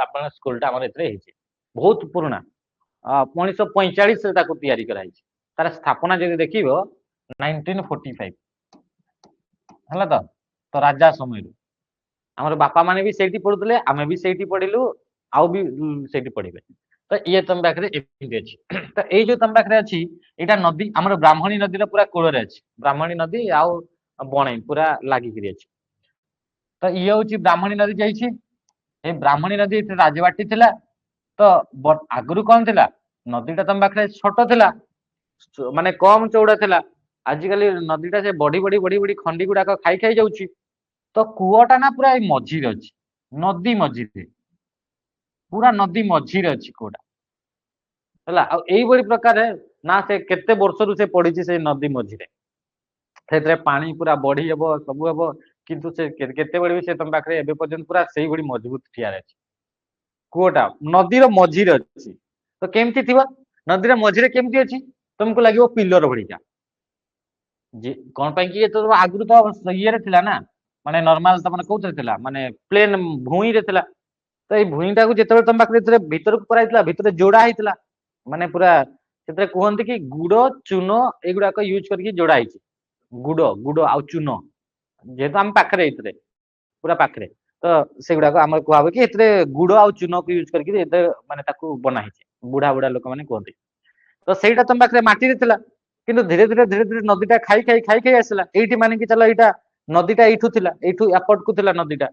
ଆପଣଙ୍କ ସ୍କୁଲ ଟା ଆମର ଏଥିରେ ହେଇଛି, ବହୁତ ପୁରୁଣା। 1945ରେ ତାକୁ ତିଆରି କରାଯାଇଛି, ତାର ସ୍ଥାପନା ଯଦି ଦେଖିବ 1945 ହେଲା। ତ ରାଜା ସମୟରୁ ଆମର ବାପା ମାନେ ବି ସେଇଠି ପଢୁଥିଲେ, ଆମେ ବି ସେଇଠି ପଢିଲୁ, ଆଉ ବି ସେଇଠି ପଢିବେ। ତ ଇଏ ତମ ପାଖରେ ଏମିତି ଅଛି। ତ ଏଇ ଯୋଉ ତମ ପାଖରେ ଅଛି, ଏଇଟା ନଦୀ ଆମର ବ୍ରାହ୍ମଣୀ ନଦୀର ପୁରା କୂଳରେ ଅଛି। ବ୍ରାହ୍ମଣୀ ନଦୀ ଆଉ ବଣେଇ ପୁରା ଲାଗିକିରି ଅଛି। ତ ଇଏ ହଉଛି ବ୍ରାହ୍ମଣୀ ନଦୀ ଯାଇଛି, ଏଇ ବ୍ରାହ୍ମଣୀ ନଦୀ ଏଠି ରାଜବାଟୀ ଥିଲା। ତ ଆଗରୁ କଣ ଥିଲା, ନଦୀଟା ତମ ପାଖରେ ଛୋଟ ଥିଲା, ମାନେ କମ ଚଉଡା ଥିଲା। ଆଜିକାଲି ନଦୀଟା ସେ ବଢି ବଢି ବଢି ବଢି ଖଣ୍ଡି ଗୁଡାକ ଖାଇ ଖାଇ ଯାଉଛି। ତ କୂଅଟା ନା ପୁରା ଏଇ ମଝିରେ ଅଛି, ନଦୀ ମଝିରେ, ପୁରା ନଦୀ ମଝିରେ ଅଛି କୂଅଟା ହେଲା। ଆଉ ଏଇଭଳି ପ୍ରକାରେ ନା ସେ କେତେ ବର୍ଷରୁ ସେ ପଡିଛି ସେଇ ନଦୀ ମଝିରେ, ସେଥିରେ ପାଣି ପୁରା ବଢି ହବ, ସବୁ ହବ, କିନ୍ତୁ ସେ କେତେବେଳେ ବି ସେ ତମ ପାଖରେ ଏବେ ପର୍ଯ୍ୟନ୍ତ ପୁରା ସେଇଭଳି ମଜବୁତ ଠିଆ ଅଛି। କୂଅଟା ନଦୀର ମଝିରେ ଅଛି, ତ କେମିତି ଥିବ, ନଦୀର ମଝିରେ କେମିତି ଅଛି, ତମକୁ ଲାଗିବ ପିଲର ଭଳିକା। କଣ ପାଇଁ କି ତ ଆଗରୁ ତ ଇଏରେ ଥିଲା ନା, ମାନେ ନର୍ମାଲ ତମର କୋଉଥିରେ ଥିଲା, ମାନେ ପ୍ଲେନ ଭୂଇଁରେ ଥିଲା। ତ ଏଇ ଭୂଇଁଟାକୁ ଯେତେବେଳେ ତମ ପାଖରେ ଭିତରକୁ କରାଯାଇଥିଲା, ଭିତରେ ଯୋଡା ହେଇଥିଲା, ମାନେ ପୁରା ସେଥିରେ କୁହନ୍ତି କି ଗୁଡ ଚୂନ ଏଇଗୁଡାକ ୟୁଜ କରିକି ଯୋଡା ହେଇଛି। ଗୁଡ ଆଉ ଚୂନ, ଯେହେତୁ ଆମ ପାଖରେ ଏଇଥିରେ ପୁରା ପାଖରେ, ତ ସେଗୁଡାକ ଆମର କୁହା ହୁଏ କି ଏଥିରେ ଗୁଡ ଆଉ ଚୂନକୁ ୟୁଜ କରିକି ଏତେ ମାନେ ତାକୁ ବନା ହେଇଛି, ବୁଢା ବୁଢା ଲୋକମାନେ କୁହନ୍ତି। ତ ସେଇଟା ତମ ପାଖରେ ମାଟିରେ ଥିଲା, କିନ୍ତୁ ଧୀରେ ଧୀରେ ଧୀରେ ଧୀରେ ନଦୀଟା ଖାଇ ଖାଇ ଖାଇ ଖାଇ ଆସିଲା। ଏଇଠି ମାନେ କି ଚାଲ, ଏଇଟା ନଦୀଟା ଏଇଠୁ ଥିଲା, ଏଇଠୁ ଏପଟକୁ ଥିଲା ନଦୀଟା,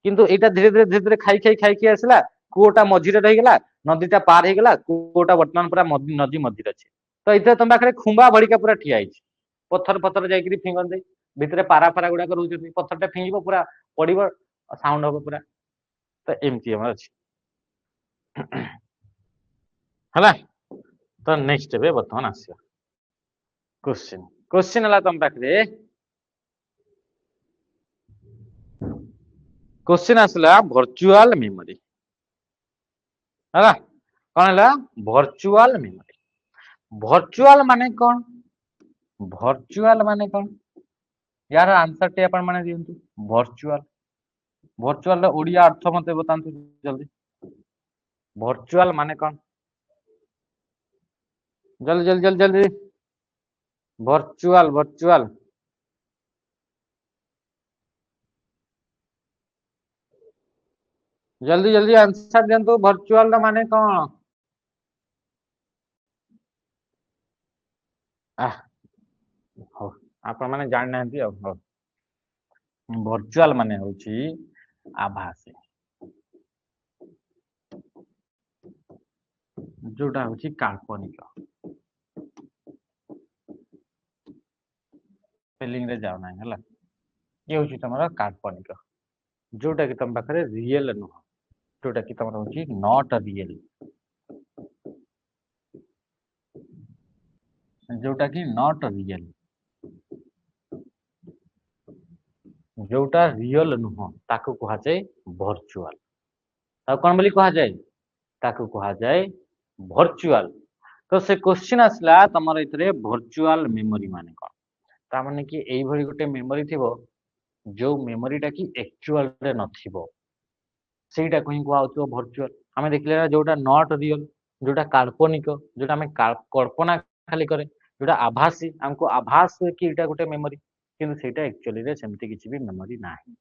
କିନ୍ତୁ ଏଇଟା ଧୀରେ ଧୀରେ ଧୀରେ ଧୀରେ ଖାଇ ଖାଇ ଖାଇକି ଆସିଲା, କୂଅଟା ମଝିରେ ରହିଗଲା, ନଦୀଟା ପାର ହେଇଗଲା, କୂଅଟା ବର୍ତ୍ତମାନ ପୁରା ନଦୀ ମଝିରେ ଅଛି। ତ ଏଥିରେ ତମ ପାଖରେ ଖୁମ୍ବା ଭଳିକା ପୁରା ଠିଆ ହେଇଛି, ପଥର ପଥର ଯାଇକିରି ଫିଙ୍ଗନ୍ତି, ଭିତରେ ପାରା ଫାରା ଗୁଡାକ ରହୁଛନ୍ତି, ପଥରଟା ଫିଙ୍ଗିବ ପୁରା ପଡିବ, ସାଉଣ୍ଡ ହବ ପୁରା। ତ ଏମିତି ଆମର ଅଛି ହେଲା। ତ ନେକ୍ସଟ ଏବେ ବର୍ତ୍ତମାନ ଆସିବ କୋଶ୍ଚିନ୍। କୋଶ୍ଚିନ୍ ହେଲା ତମ ପାଖରେ, କୋଶ୍ଚିନ୍ ଆସିଲା ଭର୍ଚୁଆଲ ମେମୋରି ହେଲା। କଣ ହେଲା, ଭର୍ଚୁଆଲ ମେମୋରି। ଭର୍ଚୁଆଲ ମାନେ କଣ, ଭର୍ଚୁଆଲ ମାନେ କଣ, ୟାର ଆନ୍ସର ଟି ଆପଣ ମାନେ ଦିଅନ୍ତୁ। ଭର୍ଚୁଆଲ, ଭର୍ଚୁଆଲ ର ଓଡିଆ ଅର୍ଥ ମତେ ବତାନ୍ତୁ ଜଲ୍ଦି। ଭର୍ଚୁଆଲ ମାନେ କଣ, ଜଲ୍ଦି ଜଲ୍ଦି ଜଲ୍ଦି ଜଲ୍ଦି, ଭର୍ଚୁଆଲ ଭର୍ଚୁଆଲ। ଜଲ୍ଦି ଜଲ୍ଦି ଆନ୍ସର ଦିଅନ୍ତୁ, ଭର୍ଚୁଆଲ ର ମାନେ କଣ? ହଉ, ଆପଣ ମାନେ ଜାଣିନାହାନ୍ତି ଆଉ, ହଉ। ଭର୍ଚୁଆଲ ମାନେ ହଉଛି ଆଭାସୀ। जोटा हूँ काल्पनिक स्पेलिंग रे जाओ ना है ये हूँ तुम काल्पनिक जोटा कि तुम पाखे रियल नुह जोटा कि तुम हूँ नॉट रियल जोटा कि नॉट रियल जोटा रियल नुह ताकू कहा जाए वर्चुअल कौन बोली कहा जाए ताकू कहा जाए वर्चुअल तो से क्वेश्चन आसला तमर इतरे वर्चुअल मेमोरी माने कौन ता माने कि एई भली गोटे मेमोरी थिबो जो मेमोरीटा कि एक्चुअल रे नथिबो ସେଇଟା କୁ ହିଁ କୁହାଯାଉଥିବ ଭର୍ଚୁଆଲ ଆମେ ଦେଖିଲେ ଯୋଉଟା ନଟ୍ ରିଅଲ ଯୋଉଟା କାଳ୍ପନିକ ଯୋଉଟା ଆମେ କଳ୍ପନା ଖାଲି କରେ ଯୋଉଟା ଆଭାସୀ ଆମକୁ ଆଭାସ ହୁଏ କି ଏଇଟା ଗୋଟେ ମେମୋରି କିନ୍ତୁ ସେଇଟା ଆକ୍ଚୁଆଲି ରେ ସେମିତି କିଛି ବି ମେମୋରି ନାହିଁ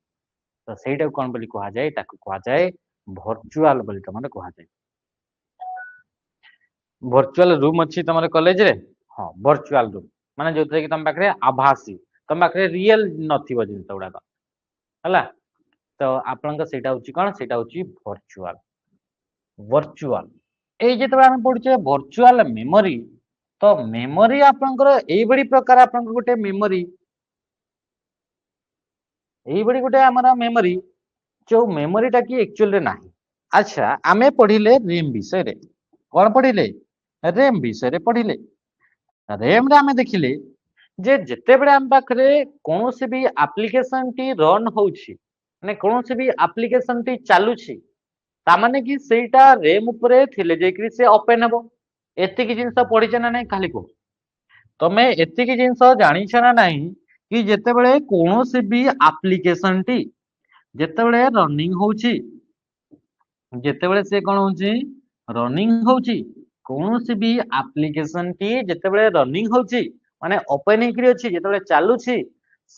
ତ ସେଇଟାକୁ କଣ ବୋଲି କୁହାଯାଏ ତାକୁ କୁହାଯାଏ ଭର୍ଚୁଆଲ ବୋଲି ତମର କୁହାଯାଏ ଭର୍ଚୁଆଲ ରୁମ୍ ଅଛି ତମର କଲେଜରେ ହଁ ଭର୍ଚୁଆଲ ରୁମ୍ ମାନେ ଯୋଉଥିରେ କି ତମ ପାଖରେ ଆଭାସୀ ତମ ପାଖରେ ରିଏଲ ନଥିବ ଜିନିଷ ଗୁଡାକ ହେଲା तो आपन सेटा होची कौन सेटा होची वर्चुअल वर्चुअल ए जेतबे हम पढुचे वर्चुअल मेमोरी तो मेमोरी आपनकर एई बडी प्रकार आपन गोटे मेमोरी एई बडी गोटे हमरा मेमोरी जो मेमोरीटा कि एक्चुअल रे नाही अच्छा आमे पढिले रैम विषय रे कोन पढिले रैम विषय रे पढिले रैम रे आमे देखिले जे जेते बेले हम पाखरे कोनोसी भी एप्लीकेशन टी रन होउची माने कोनोसी भी एप्लीकेशन टी चालुची तामाने कि सेटा रैम उपरे थिले जेकरी से ओपन हबो एति कि जिंस पढिछ ना नै खाली को तमे एति कि जिंस जानिछ ना नै कि जेते बेले कोनोसी भी एप्लीकेशन टी जेते बेले रनिंग होउची जेते बेले से कोन होउची रनिंग होउची कोनोसी भी एप्लीकेशन टी जेते बेले रनिंग होउची माने ओपन हेकरी अछि जेते बेले चालुची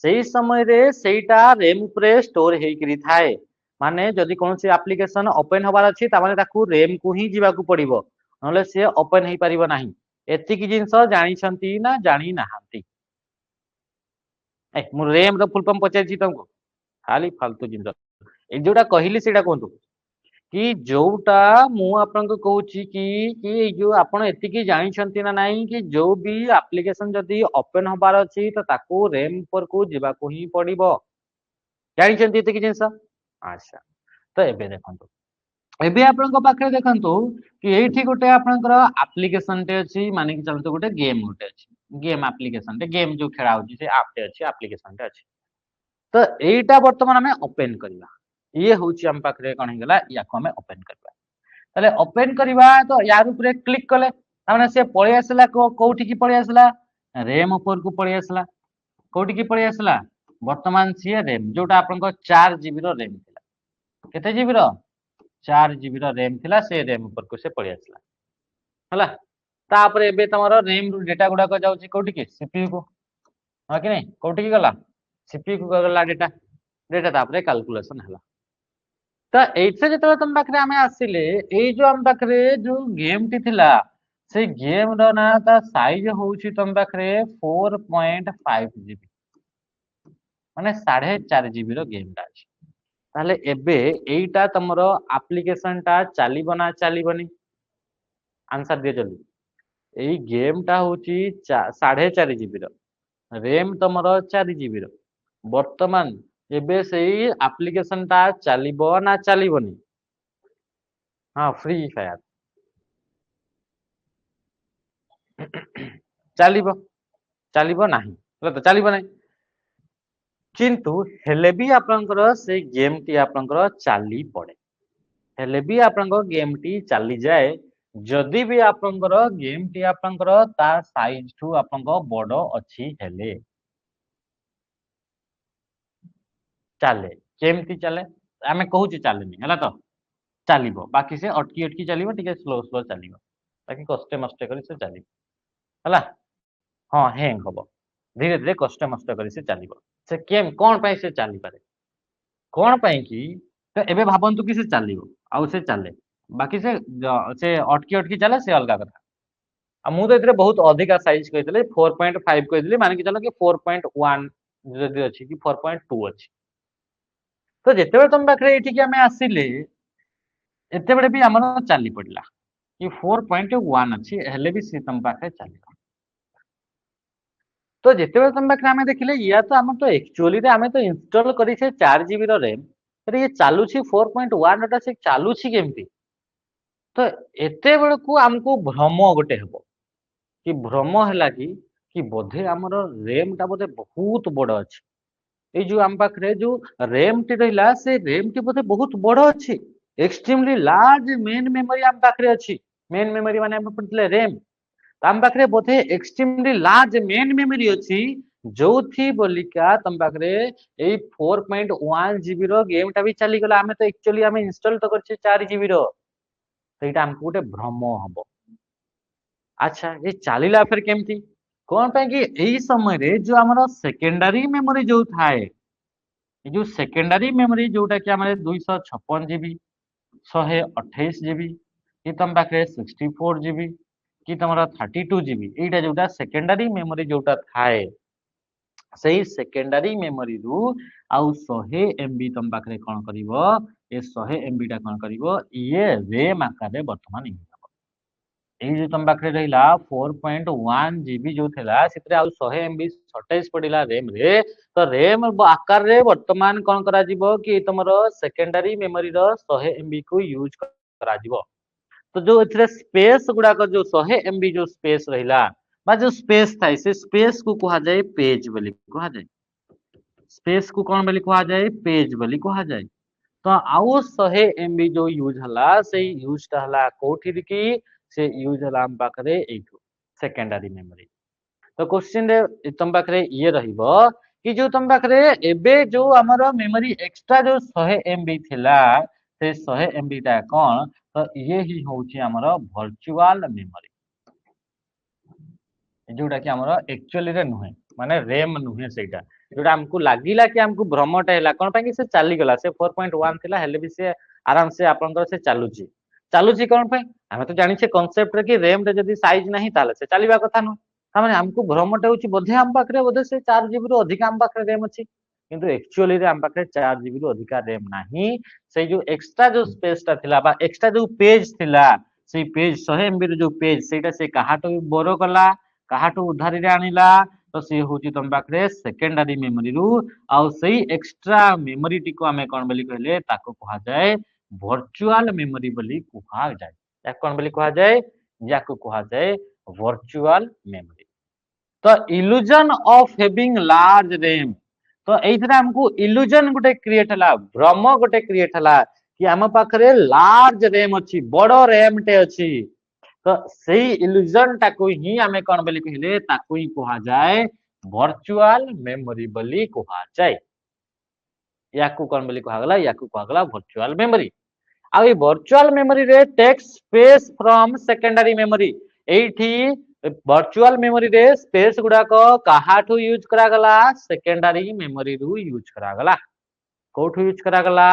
सेई समय रे सेटा रैम उपरे स्टोर हेकरी थाए माने जदि कोनोसी एप्लीकेशन ओपन हबार अछि तामाने ताकू रैम को ही जीवा को पड़िबो नले से ओपन हेई परिबो नाही एति कि जिंस जानि छंती ना जानि नाहांती ए मु रैम रो फुल फॉर्म पचारछि तुमको खाली फालतू जिंस ए जोटा कहिली सेटा कोंतु कि जोटा मु आपन को कहूची कि जो आपण एति कि जानि छंती ना नाही कि जो भी एप्लीकेशन जदि ओपन हबार अछि तो ताकू रैम पर को जीवा को ही पड़िबो जानि छंती एति कि जिंस अच्छा तो एबे देखंतु एबे आपन पाखे देखंतु कि एठी गोटे आपनकर एप्लीकेशन टे अछि माने कि चलतो गोटे गेम गोटे अछि गेम एप्लीकेशन टे गेम जो खेला होची से ऐप टे अछि एप्लीकेशन टे अछि तो एटा वर्तमान हमें ओपन करबा ये होची हम पाखरे कोन हेगला या को हमें ओपन करबा तले ओपन करबा तो यार ऊपर क्लिक कले ताने से पळे आसला कोठी की पळे आसला रैम ऊपर को पळे आसला कोठी की पळे आसला वर्तमान से रैम जोटा आपन को 4 जीबी रो रैम थिला केते जीबी रो 4 जीबी रो रैम थिला से रैम ऊपर को से पळे आसला हला तापर एबे तमरो रैम रो डेटा गुडा को जाउची कोठी की सीपीयू को हा कि नहीं कोठी की गला सीपीयू को गला डेटा डेटा तापर कैलकुलेशन हला तो एइसे जेतबे तम पाखरे आमे आसिले एई जो हम पाखरे जो गेम टी थिला से गेम रो ना ता साइज होउची तम पाखरे 4.5 जीबी माने 4.5 जीबी रो गेम टा अछि ताले एबे एइटा तमरो एप्लीकेशन टा चालिबो ना चालिबोनी आंसर दिए जल्दी एई गेम टा होउची 4.5 जीबी रो रैम तमरो 4 जीबी रो वर्तमान एबे सेई एप्लीकेशन टा चालिबो ना चालिबोनी हाँ फ्री फायर ଚାଲିବ ଚାଲିବ ନାହିଁ ହେଲା ତ ଚାଲିବ ନାହିଁ କିନ୍ତୁ ହେଲେ ବି ଆପଣଙ୍କର ସେ ଗେମ୍ ଟି ଆପଣଙ୍କର ଚାଲି ପଡେ ହେଲେ ବି ଆପଣଙ୍କ ଗେମ୍ ଟି ଚାଲିଯାଏ ଯଦି ବି ଆପଣଙ୍କର ଗେମ୍ ଟି ଆପଣଙ୍କର ତା ସାଇଜ ଠୁ ଆପଣଙ୍କ ବଡ ଅଛି ହେଲେ ଚାଲେ କେମିତି ଚାଲେ ଆମେ କହୁଛୁ ଚାଲେନି ହେଲା ତ ଚାଲିବ ବାକି ସେ ଅଟକି ଅଟକି ଚାଲିବ ଟିକେ ସ୍ଲୋ ସ୍ଲୋ ଚାଲିବ ବାକି କଷ୍ଟେ ମଷ୍ଟେ କରି ସେ ଚାଲିବ ହେଲା ହଁ ହ୍ୟାଙ୍ଗ ହବ ଧୀରେ ଧୀରେ କଷ୍ଟେ ମଷ୍ଟେ କରି ସେ ଚାଲିବ ସେ କେମ୍ କଣ ପାଇଁ ସେ ଚାଲିପାରେ କଣ ପାଇଁ କି ତ ଏବେ ଭାବନ୍ତୁ କି ସେ ଚାଲିବ ଆଉ ସେ ଚାଲେ ବାକି ସେ ଅଟକି ଅଟକି ଚାଲେ ସେ ଅଲଗା କଥା ଆଉ ମୁଁ ତ ଏଥିରେ ବହୁତ ଅଧିକା ସାଇଜ କହିଥିଲି 4.5 କହିଥିଲି ମାନିକି ଚାଲ କି 4.1 ଯଦି ଅଛି କି 4.2 ଅଛି ତ ଯେତେବେଳେ ତମ ପାଖରେ ଏଠିକି ଆମେ ଆସିଲେ ଏତେବେଳେ ବି ଆମର ଚାଲି ପଡିଲା कि 4.1 अच्छी हेले भी सी तुम पाखे चल तो जिते तुम पाखे आम देखिले या तो आम तो एक्चुअली आम तो इनस्टॉल करी 4 GB रैम तो ये चालू 4.1 से चालू केमती तो एते बेलू आमको भ्रम गोटे हम कि भ्रम है कि बोधे आमर रैम टा बोधे बहुत बड़ अच्छी ये जो आम पाखे जो रैम टी रहा से रैम टी बोधे बहुत बड़ अच्छी एक्सट्रीमली लार्ज मेन मेमोरी आम पाखे अच्छी मेन मेमोरी माने हम पढ़ते रैम तम पाखे बोधे एक्सट्रीमली लार्ज मेन मेमोरी अच्छी जो थी बोलिका तम पाखे ए 4.1 GB रो गेम टा भी चली गला आमे तो एक्चुअली आमे इंस्टॉल तो करछे 4 GB रो तो एटा हमको गोटे भ्रम हबो अच्छा ये चलीला फिर केमती कौन पे कि एई समय रे जो हमर सेकेंडरी मेमोरी जो थाए ये जो सेकेंडरी मेमोरी जोटा कि हमरे 256 GB 128 GB कि तम पाखे 64 GB कि तमरा 32 GB एटा जोटा सेकेंडरी मेमोरी जोटा थाए सेही सेकेंडरी मेमोरी रु आउ 100 MB तम पाखे कोन करिवो ए 100 MB टा कोन करिवो ये रैम आकार रे वर्तमान एई जो तम पाखे रहिला 4.1 GB जो थिला सेतरे आउ 100 MB शॉर्टेज पडिला रैम रे तो रैम आकार रे वर्तमान कोन करा जिवो कि तमरो सेकेंडरी मेमोरी रो 100 MB को यूज करा जिवो तो जो एथरे स्पेस गुडा को जो 100 MB जो स्पेस रहिला बा जो स्पेस थाई से स्पेस को कहा जाए पेज बोली कहा जाए स्पेस को कौन बोली कहा जाए पेज बोली कहा जाए तो आउ 100 MB जो यूज हला से यूज टा हला कोठी की से यूज हला हम पाखरे एठु सेकेंडरी मेमोरी तो क्वेश्चन रे तुम पाखरे ये रहिबो कि जो तुम पाखरे एबे जो हमर मेमोरी एक्स्ट्रा जो 100 MB थिला से 100 MB टा कोन तो ये ही होची हमर वर्चुअल मेमोरी जोटा कि हमर एक्चुअली रे नुहे माने रैम नुहे सेटा जोटा हमको लागिला कि हमको भ्रमटा हैला कोन पे कि से चाली गला से 4.1 थिला हेले भी से आराम से आपनकर से चालुची चालुची कोन पे हमें तो जानि छे कांसेप्ट रे कि रैम रे जदी साइज नहीं ताले से चालीबा कथा न तामाने हमको भ्रमटा होची बोधे हम पाखरे बोधे से 4 GB रो अधिक हम पाखरे रैम अछि किंतु एक्चुअली रे हम पाखरे 4 GB रो अधिक रैम नाही से जो एक्स्ट्रा जो स्पेस ता थिला बा एक्स्ट्रा जो पेज थिला से पेज 100 MB रो जो पेज सेटा से काहाटो बोरो कला काहाटो उधारी रे आनिला तो सी होची तुम पाखरे सेकेंडरी मेमोरी रु आउ सही एक्स्ट्रा मेमोरी टी को हमें कोन बोली कहले ताको कहा जाए वर्चुअल मेमोरी बोली कहा जाए या कोन बोली कहा जाए याको कहा जाए वर्चुअल मेमोरी तो illusion of having large RAM तो एइथरा हमको इल्यूजन गोटे क्रिएट हला भ्रम गोटे क्रिएट हला कि हम पाखरे लार्ज रैम अछि बड़ो रैम टे अछि तो सही इल्यूजन टाको ही आमे कोन बोली कहले ताको ही कहा जाए वर्चुअल मेमोरी बोली कहा जाए याकू कोन बोली कहा गला याकू कहा गला वर्चुअल मेमोरी आ ई वर्चुअल मेमोरी रे tech space from secondary memory एठी वर्चुअल मेमोरी रे स्पेस गुडा को काहाठू यूज करा गला सेकेंडरी मेमोरी रु यूज करा गला कोठू यूज करा गला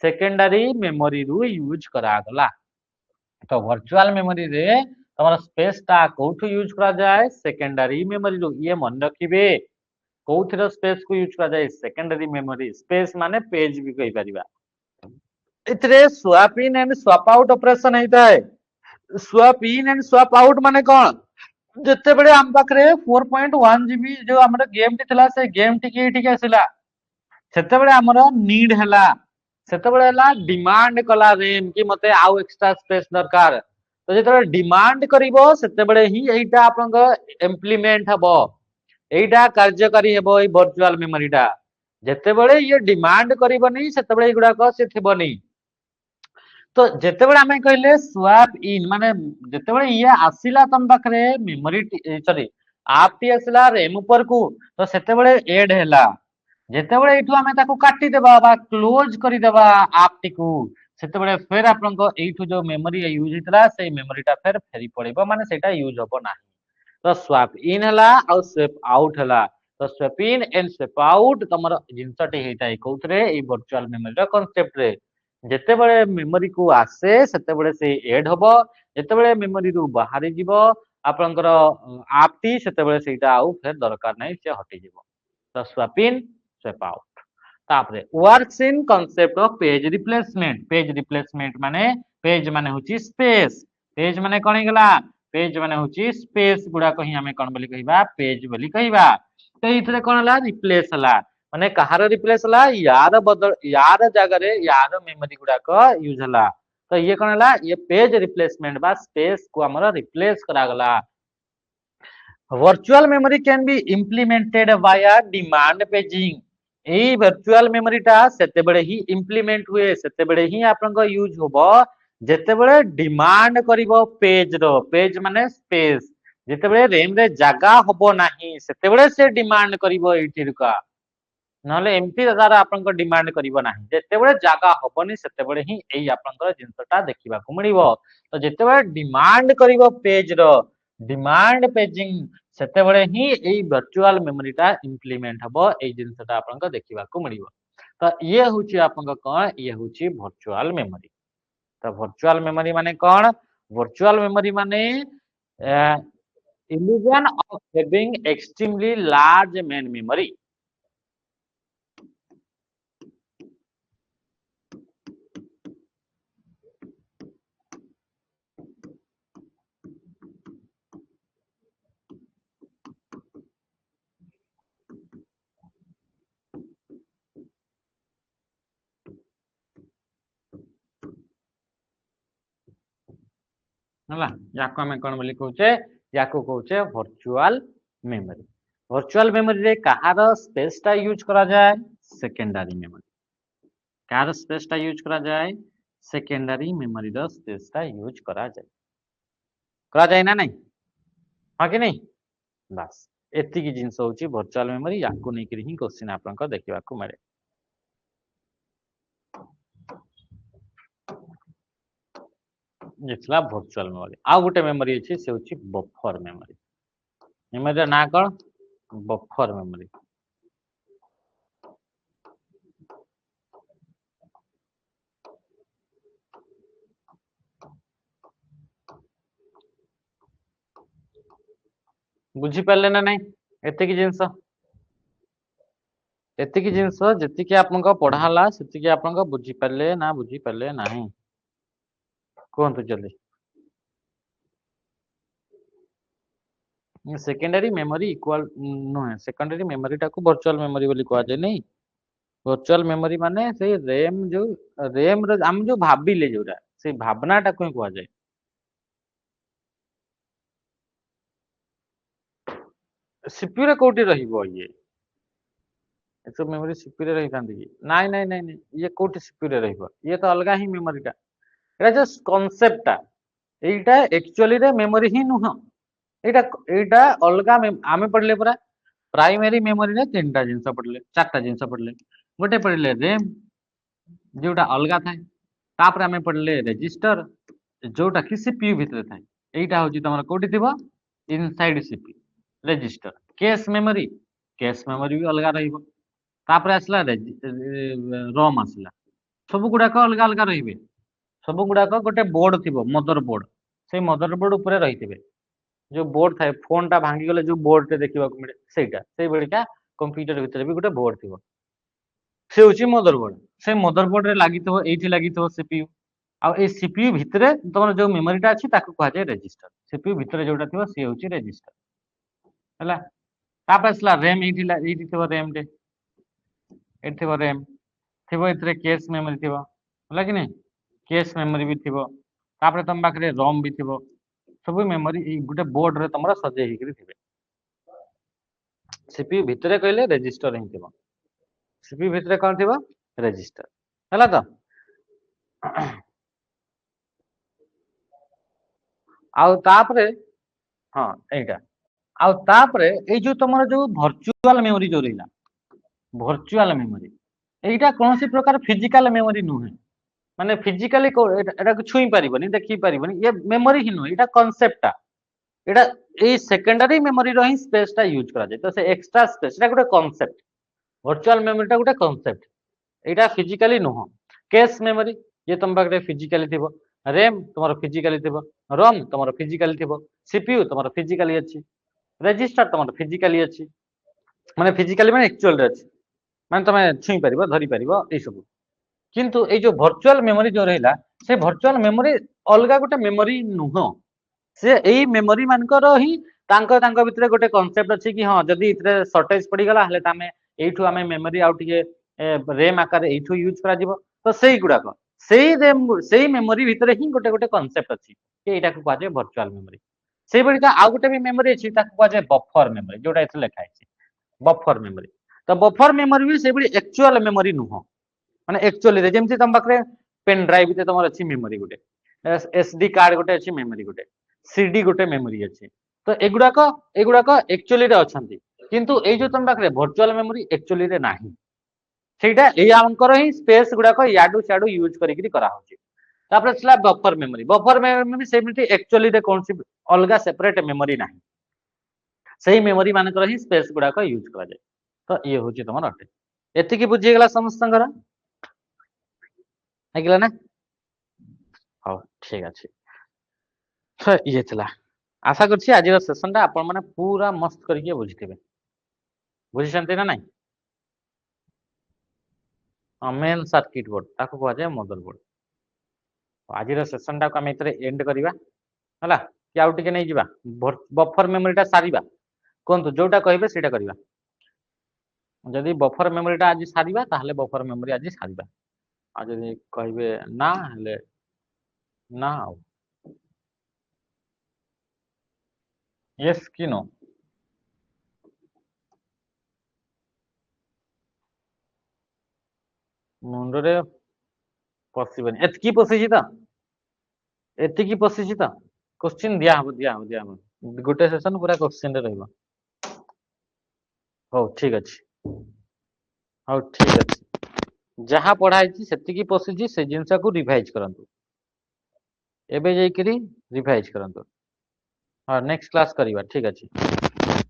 सेकेंडरी मेमोरी रु यूज करा गला तो वर्चुअल मेमोरी रे तमरा स्पेस ता कोठू यूज करा जाए सेकेंडरी मेमोरी रु ये मन रखिबे कोठर स्पेस को यूज करा जाए सेकेंडरी मेमोरी स्पेस माने पेज भी कहि परिबा इतरे swap in and swap out operation हेता है swap in and swap out माने कोन जते बड़े हम पाखरे 4.1 GB जो हमर गेम टी थिला से गेम टी की ठीक आसिला सेते बड़े हमर नीड हला सेते बड़े हला डिमांड कला रैम कि मते आउ एक्स्ट्रा स्पेस दरकार तो जेते डिमांड करिवो सेते बड़े ही एटा आपन इम्प्लीमेंट हबो एटा कार्यकारी हेबो ए वर्चुअल मेमोरीटा जेते बड़े ये डिमांड करिवनी सेते बड़े एगुडा को से थिबनी तो जेते बड़े हमें कहले स्वैप इन माने जेते बड़े ये आसिला तम पाखरे मेमोरी सॉरी आप टी आसिला रैम ऊपर को तो सेते बड़े ऐड हैला जेते बड़े एठू हमें ताको काटी देबा बा क्लोज करि देबा आप टी को सेते बड़े फेर आपन को एठू जो मेमोरी यूज हितला से मेमोरीटा फेर फेरी पड़िबो माने सेटा यूज होबो नाही तो स्वैप इन हला और स्वैप आउट हला तो swap in and swap out तमर जिंसटे हेताई कोथरे ए वर्चुअल मेमोरी रा कांसेप्ट रे जेते बड़े मेमोरी को आसे सेते बड़े से ऐड होबो जेते बड़े मेमोरी रु बाहरी जीवो आपनकर आप टी सेते बड़े सेटा आउ फेर दरकार नै से हटि जीवो तो स्वैप इन स्वैप आउट तापरे works in concept of page replacement माने पेज माने होची स्पेस पेज माने कौन गला पेज माने होची स्पेस गुडा को ही हमें कौन बोली कहिबा पेज बोली कहिबा तो इथरे कौन हला रिप्लेस हला माने कहार रिप्लेस हला यार बदल यार जगह रे यार मेमोरी गुडा को यूज हला तो ये कौन हला ये पेज रिप्लेसमेंट बा स्पेस को हमरा रिप्लेस करा गला virtual memory can be implemented via demand paging एई वर्चुअल मेमोरीटा सेतेबेले ही इम्प्लीमेंट हुए सेतेबेले ही आपनका यूज होबो जेतेबेले डिमांड करिवो पेज रो पेज माने स्पेस जेतेबेले रैम रे जागा होबो नाही सेतेबेले से डिमांड करिवो एटिरका नहले एमती द्वारा आपनका डिमांड करिवो नाही जेतेबेले जागा होबोनी सेतेबेले ही एई आपनका जिंसटा देखिबा को मिलिवो तो जेतेबेले डिमांड करिवो पेज रो डिमांड पेजिंग सेतेबेले ही एई वर्चुअल मेमोरीटा इम्प्लीमेंट हबो एई जिंसटा आपनका देखिबा को मिलिवो तो ये होची आपनका कोन ये होची वर्चुअल मेमोरी तो वर्चुअल मेमोरी माने कौन वर्चुअल मेमोरी माने illusion of having extremely large main memory हला याको हमें कोन बोली कहउचे याको कहउचे वर्चुअल मेमोरी वर्चुअल मेमोरी रे कहार स्पेस टा यूज करा जाय सेकेंडरी मेमोरी कहार स्पेस टा यूज करा जाय सेकेंडरी मेमोरी रो स्पेस टा यूज करा जाय ना नहीं हां कि नहीं बस एति की जिंस होची वर्चुअल मेमोरी याको नै करी ही क्वेश्चन आपन को देखिबा को मिले जितला वर्चुअल मेमोरी आ गुटे मेमोरी अछि से होची बफर मेमोरी मेमोरी ना कोन बफर मेमोरी बुझी पाले ना नहीं एति की जिंस एति की जिंस जति के आपन को पढाला सेति के आपन को बुझी पाले नाही कोन तो जल्दी सेकेंडरी मेमोरी इक्वल नुहे सेकेंडरी मेमोरी टाको वर्चुअल मेमोरी बोली कहा जाय नहीं वर्चुअल मेमोरी माने से रैम रे हम जो भाबिले जोरा से भावना टाको कहा जाय सीपीयू रे कोठी रहिबो ये एसो मेमोरी सीपीयू रे रहि थांदी कि नाइ नाइ नाइ नाइ ये कोठी सीपीयू रे रहिबो ये तो अलगा ही मेमोरी टा एटा जस्ट कांसेप्ट टा एटा एक्चुअली रे मेमोरी ही नुह एटा एटा अलगा आमे पढले परा प्राइमरी मेमोरी रे तीनटा जिंस पढले चारटा जिंस पढले गोटे पढले रैम जोटा अलगा थाए तापर आमे पढले रजिस्टर जोटा कि सीपीयू भितर थाए एटा होची तमरा कोठी थिबो inside CPU register cache memory भी अलगा रहिबो तापर आसला रोम आसला सब गुडा को अलगा अलगा रहिबे सब गुडा को गोटे बोर्ड थिबो मदर बोर्ड से मदर बोर्ड ऊपर रहिथिबे जो बोर्ड थाए फोन टा भांगी गले जो बोर्ड टे देखिबा को मिले सेटा सेई बळिका कंप्यूटर भितर भी गोटे बोर्ड थिबो से होची मदर बोर्ड से मदर बोर्ड रे लागितो एठी लागितो सीपीयू आ ए सीपीयू भितरे तमर जो मेमोरी टा अछि ताको कहा जाय रजिस्टर सीपीयू भितरे जोटा थिबो से होची रजिस्टर हला तापर आसला रैम एठी थिबो रैम टे एठी थिबो रैम थिबो इतरे कैश मेमोरी थिबो हला कि नै कैश मेमोरी भी थिबो तापर तम पाखरे रोम भी थिबो सब मेमोरी गोटे बोर्ड रे तमरा सजे हिकरी थिबे सीपीयू भितरे कहले रजिस्टर ही थिबो सीपीयू भितरे कोन थिबो रजिस्टर हला तो आउ तापरे हां एटा आउ तापरे ए जो तमरा जो वर्चुअल मेमोरी जो रहिला वर्चुअल मेमोरी एटा कोनसी प्रकार फिजिकल मेमोरी नुहे माने फिजिकली एटा को छुई पारिबनी देखि पारिबनी ये मेमोरी ही नु एटा कांसेप्ट एटा ए सेकेंडरी मेमोरी रो ही स्पेस टा यूज करा जाय तो से एक्स्ट्रा स्पेस एटा गोटे कांसेप्ट वर्चुअल मेमोरी टा गोटे कांसेप्ट एटा फिजिकली नुह कैश मेमोरी ये तुम पाखरे फिजिकली थिबो रैम तुमरो फिजिकली थिबो रोम तुमरो फिजिकली थिबो सीपीयू तुमरो फिजिकली अछि रजिस्टर तुमरो फिजिकली अछि माने फिजिकली माने एक्चुअल रे अछि माने तमे छुई पारिबो धरि पारिबो ए सब किंतु ए जो वर्चुअल मेमोरी जो रहिला से वर्चुअल मेमोरी अलगा गोटे मेमोरी नुह से एई मेमोरी मानकर ही तांको भितरे गोटे कॉन्सेप्ट अछि कि हां जदी इतरे शॉर्टेज पड़ी गला हले तामे एठू हमें मेमोरी आउट टिके रैम आकार एठू यूज करा जिवो तो सेई गुडाको सेई मेमोरी भितरे ही गोटे गोटे कॉन्सेप्ट अछि कि एटा को कहजे वर्चुअल मेमोरी सेई बडिका आ गोटे भी मेमोरी अछि ताको कहजे बफर मेमोरी जोटा एथे लिखा अछि बफर मेमोरी तो बफर मेमोरी भी सेई बडी एक्चुअल मेमोरी नुह माने एक्चुअली रे जेमति तम पाखरे पेन ड्राइव ते तमर अछि मेमोरी गोटे एसडी कार्ड गोटे अछि मेमोरी गोटे सीडी गोटे मेमोरी अछि तो एगुडाक एक्चुअली रे अछंती किंतु एई जो तम पाखरे वर्चुअल मेमोरी एक्चुअली रे नाही सेटा एई आंकर ही स्पेस गुडाक याडू स्याडू यूज करिकरी करा होची तापर छला बफर मेमोरी सेमिति एक्चुअली रे कोनसी अलगा सेपरेट मेमोरी नाही सेही मेमोरी मानकर ही स्पेस गुडाक यूज करा जाय तो ये होची तमर अटे एतिकी बुझी गेला समस्तंगर हेगिला ना हो ठीक अछि तो ये चला आशा करछि आज सेशन टा आपण माने पूरा मस्त करके बुझिथिबे बुझिसंते ना नाही मेन सर्किट बोर्ड ताको कहवा जाय मदरबोर्ड आज सेशन टा आम एतरे एंड करिवा हला कि आउ टिके नै जिबा बफर मेमोरी टा सारिबा कोनतो जोटा कहिबे सेटा करिबा जदि बफर मेमोरी टा आज सारिबा ताहले बफर मेमोरी आज सारिबा आ जदि कहिबे ना हले ना यस कि नो मुंडरे पसिबनी एतकी पसिछि त एतिकी पसिछि त क्वेश्चन दिया हबो गोटे सेशन पूरा क्वेश्चन रे रहइबो हो ठीक अछि हो ठीक अछि जहा पढाइछि सेतिकी पसिछि से जिंस को रिवाइज करंतु एबे जैकरी रिवाइज करंतु हां नेक्स्ट क्लास करिवा ठीक अछि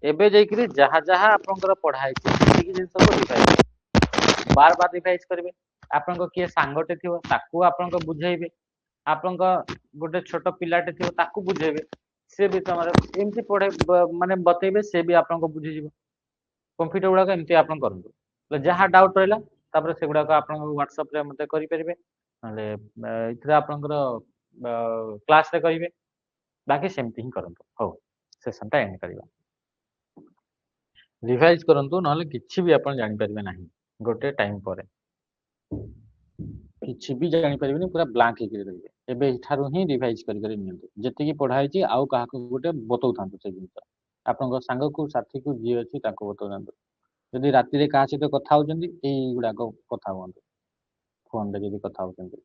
एबे जैकरी जहा जहा आपनकर पढाइछि सेतिकी जिंस को रिवाइज बार बार रिवाइज करबे आपनको किए सांगटे थिबो ताकू आपनको बुझेइबे आपनको गोटे छोट पिलाटे थिबो ताकू बुझेइबे से भी तमरे एमती पढे माने बतेइबे से भी आपनको बुझि जिवो कंप्यूटर गुडा एमती आपन करंतु तो जहा डाउट रहला तापर से गुडा आपन WhatsApp रे मते करि परिबे नले इथरा आपनकर क्लास रे करिवे बाकी सेमती ही करंतु हो सेशन टा एंड करिवा रिवाइज करंतु नले किछि भी आपन जानि परिबे नाही गोटे टाइम परे किछि भी जानि परिबेनी पूरा ब्लैंक हे करि रहिबे एबे इठारु ही रिवाइज करि करि नियंतु जेतिकी पढाइछि आउ काहा को गोटे बतौ थांतु से जिंस आपनकर सांग को साथी को जी अछि ताको बतौ थांतु यदि राति रे काहा सहित कथा होचंदी एई गुडा को कथा हुअंतु फोन रे यदि कथा होचंदी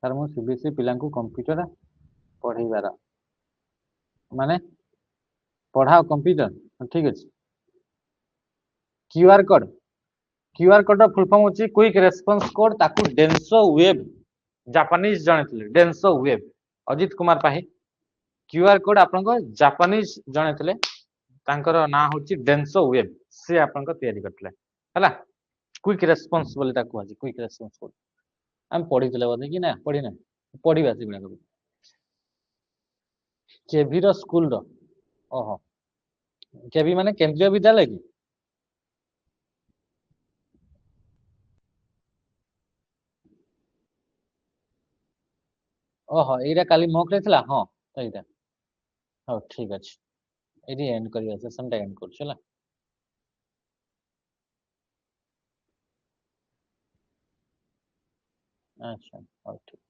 सर मु सीबीएसई पिलांकु कंप्यूटर पढेइबार माने पढाओ कंप्यूटर ठीक अछि क्यूआर कोड फुल फॉर्म होची क्विक रेस्पॉन्स कोड ताकू डेंसो वेब जापानीज जणेतले डेंसो वेब अजित कुमार पाही क्यूआर कोड आपनको जापानीज जणेतले तांकर ना होची डेंसो वेब से आपनको तयारी करतले हला क्विक रेस्पॉन्स बोली ताकू आजी क्विक रेस्पॉन्स कोड हम पढितले बोधे कि ना पढि ना पढिबा सिगुना को केवी रो स्कूल रो ओहो केवी माने केंद्रीय विद्यालय की ओहो एइरा काली मॉक रे थिला हां एइटा हो ठीक अछि एडी एंड करिया सेशन टा एंड करछु हला अच्छा हो ठीक